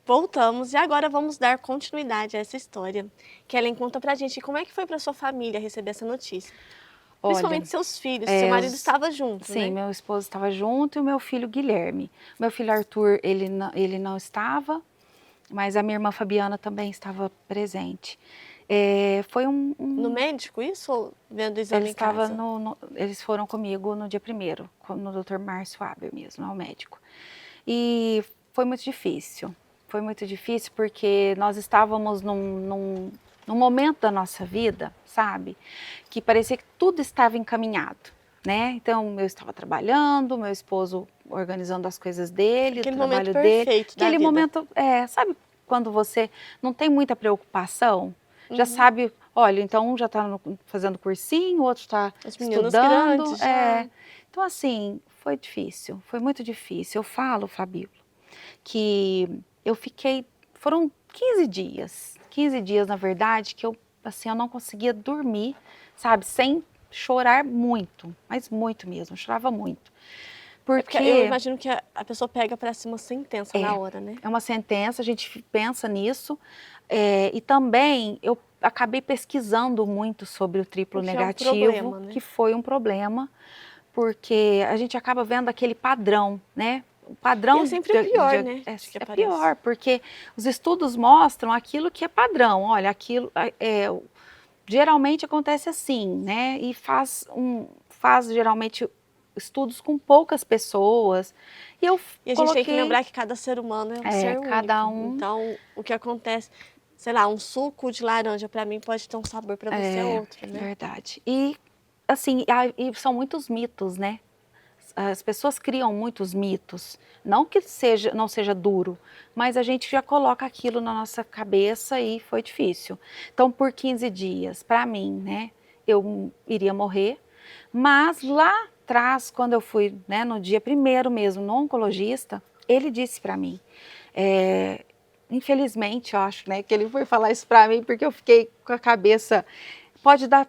S1: Voltamos e agora vamos dar continuidade a essa história. Kellen, conta pra gente como é que foi pra sua família receber essa notícia.
S2: Olha,
S1: Principalmente seus filhos, seu marido estava junto,
S2: sim,
S1: né?
S2: meu esposo estava junto e o meu filho Guilherme. Meu filho Arthur, ele não estava, mas a minha irmã Fabiana também estava presente. Foi
S1: No médico isso ou vendo o exame
S2: Ele
S1: em
S2: estava
S1: casa?
S2: eles foram comigo no dia 1º, no Dr. Márcio Haber mesmo, ao médico. E foi muito difícil. Foi muito difícil porque nós estávamos num momento da nossa vida, sabe? Que parecia que tudo estava encaminhado, né? Então eu estava trabalhando, meu esposo organizando as coisas dele,
S1: Aquele
S2: o trabalho
S1: momento
S2: dele.
S1: perfeito da
S2: Aquele
S1: vida.
S2: momento, sabe quando você não tem muita preocupação? Já
S1: Uhum.
S2: sabe, olha, então um já está fazendo cursinho, o outro está
S1: Os meninos
S2: estudando.
S1: grandes já.
S2: Então, assim, foi difícil, foi muito difícil. Eu falo, Fabíola, que eu fiquei, foram 15 dias na verdade, que eu não conseguia dormir, sabe, sem chorar muito, mas muito mesmo, eu chorava muito.
S1: Porque eu imagino que a pessoa pega pra si uma sentença na hora, né?
S2: É uma sentença, a gente pensa nisso, e também eu acabei pesquisando muito sobre o triplo
S1: O que é um
S2: negativo,
S1: problema, né?
S2: que foi um problema, porque a gente acaba vendo aquele padrão, né? O padrão
S1: E é sempre o pior, né? Que
S2: é
S1: aparece.
S2: pior, porque os estudos mostram aquilo que é padrão. Olha, aquilo geralmente acontece assim, né? E faz geralmente estudos com poucas pessoas. E eu
S1: E a gente
S2: coloquei,
S1: tem que lembrar que cada ser humano é um ser
S2: cada
S1: único.
S2: um.
S1: Então, o que acontece, sei lá, um suco de laranja pra mim pode ter um sabor pra você outro, né?
S2: Verdade. E assim, e são muitos mitos, né? As pessoas criam muitos mitos, não que não seja duro, mas a gente já coloca aquilo na nossa cabeça e foi difícil. Então, por 15 dias, para mim, né, eu iria morrer, mas lá atrás, quando eu fui, né, no dia 1º mesmo, no oncologista, ele disse para mim, infelizmente, eu acho, né, que ele foi falar isso para mim, porque eu fiquei com a cabeça, pode dar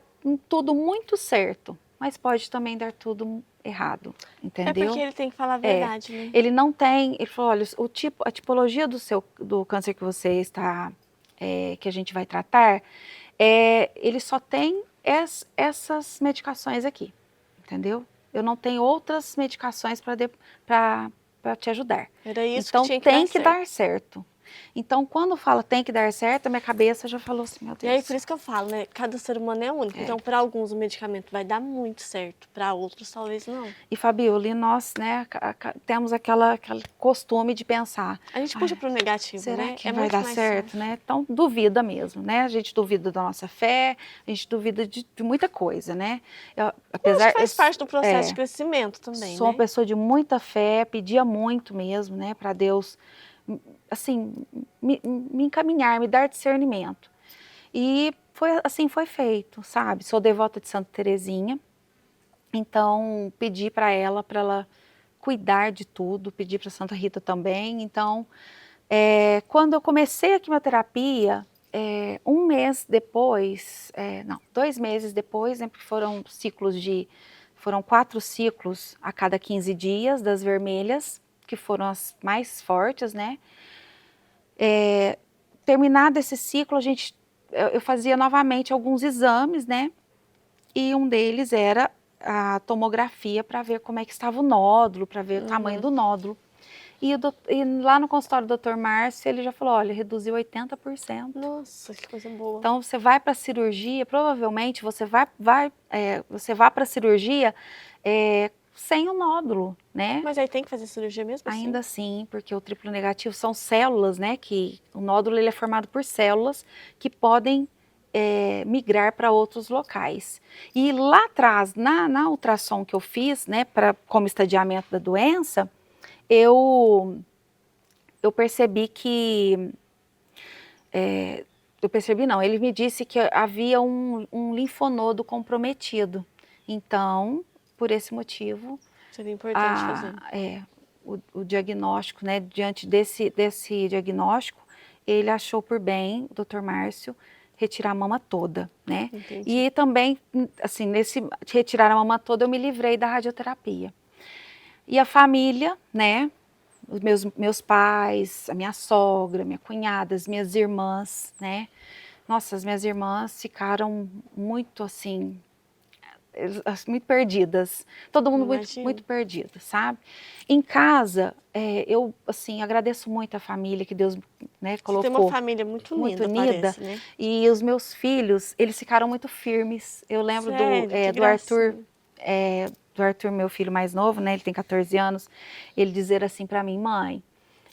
S2: tudo muito certo, mas pode também dar tudo errado, entendeu?
S1: É porque ele tem que falar a verdade, né?
S2: Ele não tem, ele falou, olha, a tipologia do câncer que você está, que a gente vai tratar, ele só tem essas medicações aqui, entendeu? Eu não tenho outras medicações para te ajudar.
S1: Era isso
S2: Então
S1: que tinha que
S2: tem
S1: dar
S2: que
S1: certo.
S2: dar certo. Então, quando fala tem que dar certo, a minha cabeça já falou assim, meu
S1: E aí,
S2: Deus.
S1: por isso que eu falo, né? Cada ser humano é único. Então, para alguns o medicamento vai dar muito certo, para outros talvez não.
S2: E Fabiola, e nós, né, temos aquele costume de pensar,
S1: A gente puxa pro negativo,
S2: será
S1: né?
S2: que
S1: É
S2: vai
S1: muito
S2: dar
S1: mais
S2: certo,
S1: fácil.
S2: né? Então duvida mesmo, né? A gente duvida da nossa fé, a gente duvida de muita coisa, né?
S1: Eu acho que faz parte do processo de crescimento também,
S2: sou uma
S1: né?
S2: pessoa de muita fé, pedia muito mesmo, né, para Deus, assim, me encaminhar, me dar discernimento. E foi feito, sabe? Sou devota de Santa Teresinha, então pedi para ela cuidar de tudo, pedi para Santa Rita também. Então, quando eu comecei a quimioterapia, 1 mês depois, não, 2 meses depois, né, porque foram 4 ciclos a cada 15 dias das vermelhas, que foram as mais fortes, né? Terminado esse ciclo, eu fazia novamente alguns exames, né? E um deles era a tomografia para ver como é que estava o nódulo, para ver o tamanho do nódulo. E lá no consultório do Dr. Márcio, ele já falou, olha, reduziu 80%.
S1: Nossa, que coisa boa.
S2: Então, você vai para a cirurgia, provavelmente você vai para a cirurgia sem o nódulo, né?
S1: Mas aí tem que fazer cirurgia mesmo assim?
S2: Ainda assim, porque o triplo negativo são células, né? Que o nódulo ele é formado por células que podem migrar para outros locais. E lá atrás, na ultrassom que eu fiz, né? Como estadiamento da doença, eu percebi que... eu percebi não, ele me disse que havia um linfonodo comprometido. Então, por esse motivo...
S1: Seria importante fazer.
S2: O diagnóstico, né, diante desse diagnóstico, ele achou por bem, o Dr. Márcio, retirar a mama toda, né?
S1: Entendi.
S2: E também, assim, nesse retirar a mama toda, eu me livrei da radioterapia. E a família, né, os meus pais, a minha sogra, minha cunhada, as minhas irmãs, né? Nossa, as minhas irmãs ficaram muito, assim, muito perdidas. Todo mundo muito,
S1: Imagino.
S2: muito perdido, sabe? Em casa, eu, assim, agradeço muito a família que Deus, né,
S1: Você tem uma
S2: colocou.
S1: família muito
S2: Muito
S1: unida,
S2: unida.
S1: parece, né?
S2: E os meus filhos, eles ficaram muito firmes. Eu lembro
S1: Sério, que
S2: do Arthur,
S1: gracinha.
S2: do Arthur, meu filho mais novo, né? Ele tem 14 anos. Ele dizer assim para mim, mãe.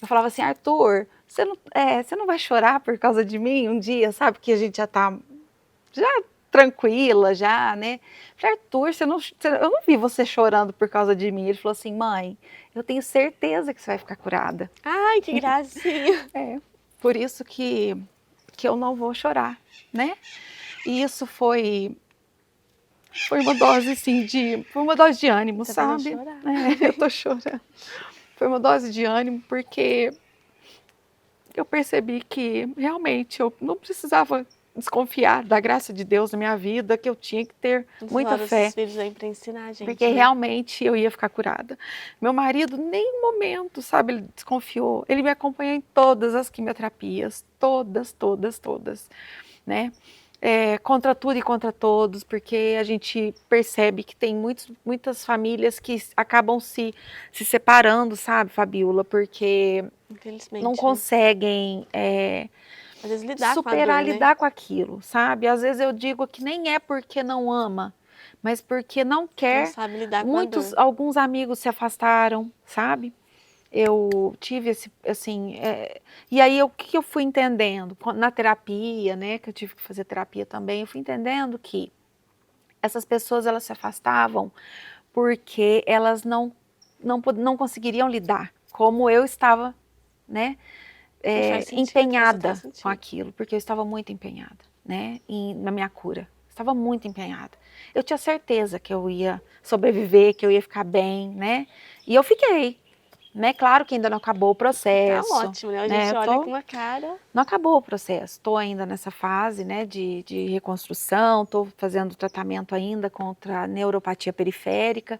S2: Eu falava assim, Arthur, você não vai chorar por causa de mim um dia, sabe? Que a gente já tranquila, já, né? Eu falei, Arthur, eu não vi você chorando por causa de mim. Ele falou assim, mãe, eu tenho certeza que você vai ficar curada.
S1: Ai, que gracinha.
S2: Por isso que eu não vou chorar, né? E isso foi uma dose, assim, foi uma dose de ânimo,
S1: Você vai não
S2: sabe?
S1: chorar.
S2: Eu tô chorando. Foi uma dose de ânimo, porque eu percebi que realmente eu não precisava desconfiar da graça de Deus na minha vida, que eu tinha que ter muita fé.
S1: Os filhos vêm para ensinar a gente,
S2: Porque
S1: né?
S2: realmente eu ia ficar curada. Meu marido, nem um momento, sabe, ele desconfiou. Ele me acompanhou em todas as quimioterapias, todas, né? Contra tudo e contra todos, porque a gente percebe que tem muitas famílias que acabam se separando, sabe, Fabiola, porque
S1: Infelizmente,
S2: não
S1: né?
S2: conseguem
S1: Às vezes lidar com a
S2: superar,
S1: dor, né?
S2: lidar com aquilo, sabe? Às vezes eu digo que nem é porque não ama, mas porque não
S1: Não
S2: quer.
S1: sabe lidar com a dor.
S2: Alguns amigos se afastaram, sabe? Eu tive esse, assim, e aí o que eu fui entendendo na terapia, né? Que eu tive que fazer terapia também, eu fui entendendo que essas pessoas, elas se afastavam porque elas não conseguiriam lidar, como eu estava, né?
S1: Faz sentido,
S2: Empenhada
S1: faz sentido.
S2: com aquilo, porque eu estava muito empenhada, né, na minha cura. Estava muito empenhada. Eu tinha certeza que eu ia sobreviver, que eu ia ficar bem, né? E eu fiquei, né? Claro que ainda não acabou o
S1: Tá
S2: processo.
S1: ótimo, né? A gente
S2: eu
S1: olha
S2: tô-
S1: com uma cara.
S2: Não acabou o processo. Estou ainda nessa fase, né, de reconstrução. Estou fazendo tratamento ainda contra a neuropatia periférica,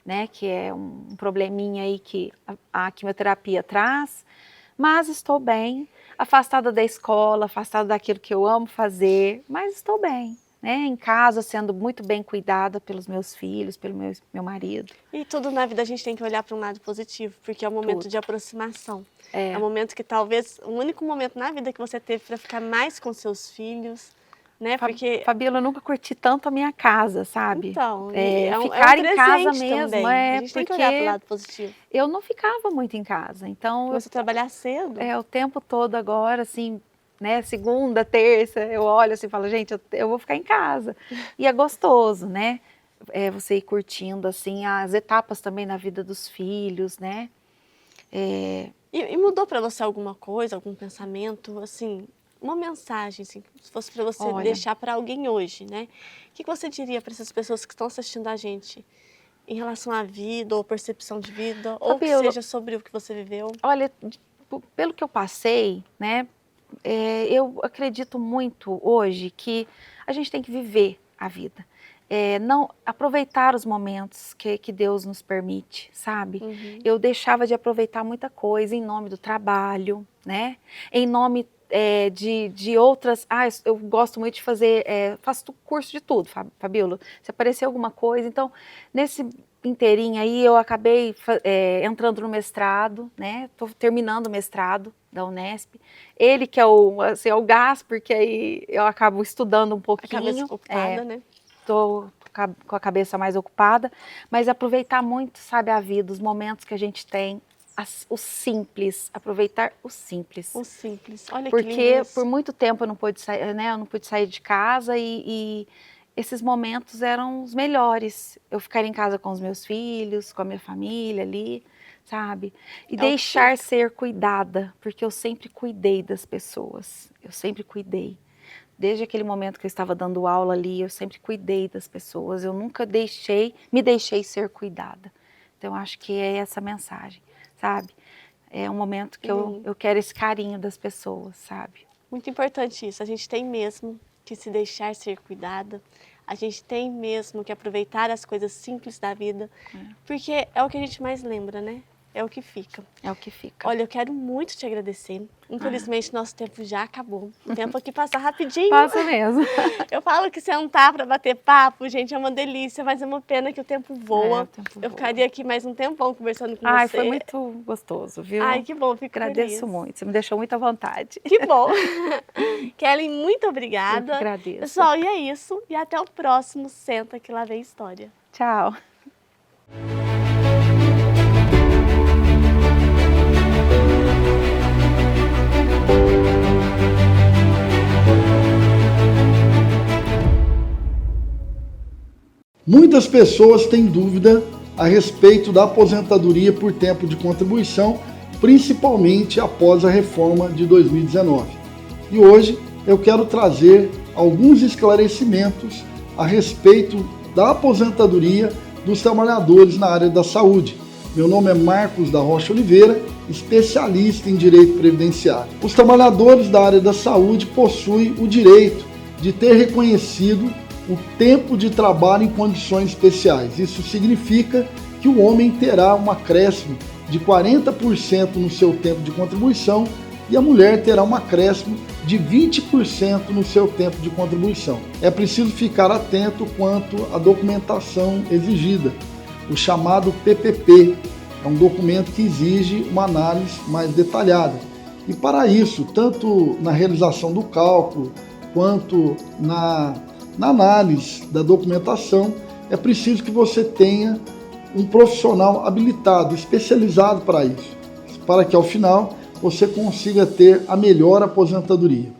S2: né, que é um probleminha aí que a quimioterapia traz. Mas estou bem, afastada da escola, afastada daquilo que eu amo fazer, mas estou bem, né? Em casa, sendo muito bem cuidada pelos meus filhos, pelo meu marido.
S1: E tudo na vida a gente tem que olhar para um lado positivo, porque é um momento
S2: Tudo.
S1: de aproximação. É um momento que talvez, o único momento na vida que você teve para ficar mais com seus filhos, né? Porque
S2: Fabiola, eu nunca curti tanto a minha casa, sabe?
S1: então,
S2: Ficar
S1: é um
S2: em casa
S1: presente
S2: mesmo,
S1: também. A gente tem que olhar para o
S2: porque
S1: lado positivo.
S2: eu não ficava muito em casa. Então,
S1: Começou a trabalhar cedo.
S2: o tempo todo agora, assim, né, segunda, terça, eu olho assim e falo, gente, eu vou ficar em casa. E é gostoso, né? Você ir curtindo, assim, as etapas também na vida dos filhos, né?
S1: E mudou para você alguma coisa, algum pensamento, assim, uma mensagem, assim, se fosse para você
S2: Olha.
S1: deixar para alguém hoje, né? O que você diria para essas pessoas que estão assistindo a gente em relação à vida, ou percepção de vida, ou que
S2: Fabiola,
S1: seja sobre o que você viveu?
S2: olha, pelo que eu passei, né, eu acredito muito hoje que a gente tem que viver a vida. Não aproveitar os momentos que Deus nos permite, sabe?
S1: Uhum.
S2: Eu deixava de aproveitar muita coisa em nome do trabalho, né? Em nome de outras. Eu gosto muito de fazer, faço curso de tudo, Fabíola. Se aparecer alguma coisa, então nesse inteirinho aí eu acabei entrando no mestrado, né? Estou terminando o mestrado da Unesp. Ele que é o gás, porque aí eu acabo estudando um
S1: A
S2: pouquinho.
S1: cabeça ocupada, né?
S2: Estou com a cabeça mais ocupada, mas aproveitar muito, sabe, a vida, os momentos que a gente tem, o simples, aproveitar o simples.
S1: O simples. Olha que
S2: Porque
S1: lindo isso.
S2: por muito tempo eu não pude sair, né? Eu não pude sair de casa e esses momentos eram os melhores. Eu ficar em casa com os meus filhos, com a minha família ali, sabe? E deixar ser cuidada, porque eu sempre cuidei das pessoas. Eu sempre cuidei. Desde aquele momento que eu estava dando aula ali, eu sempre cuidei das pessoas. Eu nunca me deixei ser cuidada. Então, acho que é essa mensagem, sabe? É um momento que eu quero esse carinho das pessoas, sabe?
S1: Muito importante isso. A gente tem mesmo que se deixar ser cuidada. A gente tem mesmo que aproveitar as coisas simples da vida. Porque é o que a gente mais lembra, né? é o que fica.
S2: É o que fica.
S1: Olha, eu quero muito te agradecer. Infelizmente, nosso tempo já acabou. O tempo aqui passa rapidinho.
S2: Passa mesmo.
S1: Eu falo que sentar para bater papo, gente, é uma delícia, mas é uma pena que o tempo voa.
S2: O tempo
S1: Eu
S2: voa.
S1: ficaria aqui mais um tempão conversando com
S2: Ai,
S1: você.
S2: foi muito gostoso, viu?
S1: Ai, que bom, fico
S2: Agradeço
S1: feliz.
S2: muito, você me deixou muito à vontade.
S1: Que bom. Kelly, muito
S2: Eu
S1: obrigada.
S2: que agradeço.
S1: Pessoal, e é isso. E até o próximo Senta que lá vem história.
S2: Tchau.
S6: Muitas pessoas têm dúvida a respeito da aposentadoria por tempo de contribuição, principalmente após a reforma de 2019. E hoje eu quero trazer alguns esclarecimentos a respeito da aposentadoria dos trabalhadores na área da saúde. Meu nome é Marcos da Rocha Oliveira, especialista em direito previdenciário. Os trabalhadores da área da saúde possuem o direito de ter reconhecido o tempo de trabalho em condições especiais. Isso significa que o homem terá um acréscimo de 40% no seu tempo de contribuição e a mulher terá um acréscimo de 20% no seu tempo de contribuição. É preciso ficar atento quanto à documentação exigida, o chamado PPP. É um documento que exige uma análise mais detalhada. E para isso, tanto na realização do cálculo quanto na análise da documentação, é preciso que você tenha um profissional habilitado, especializado para isso, para que ao final você consiga ter a melhor aposentadoria.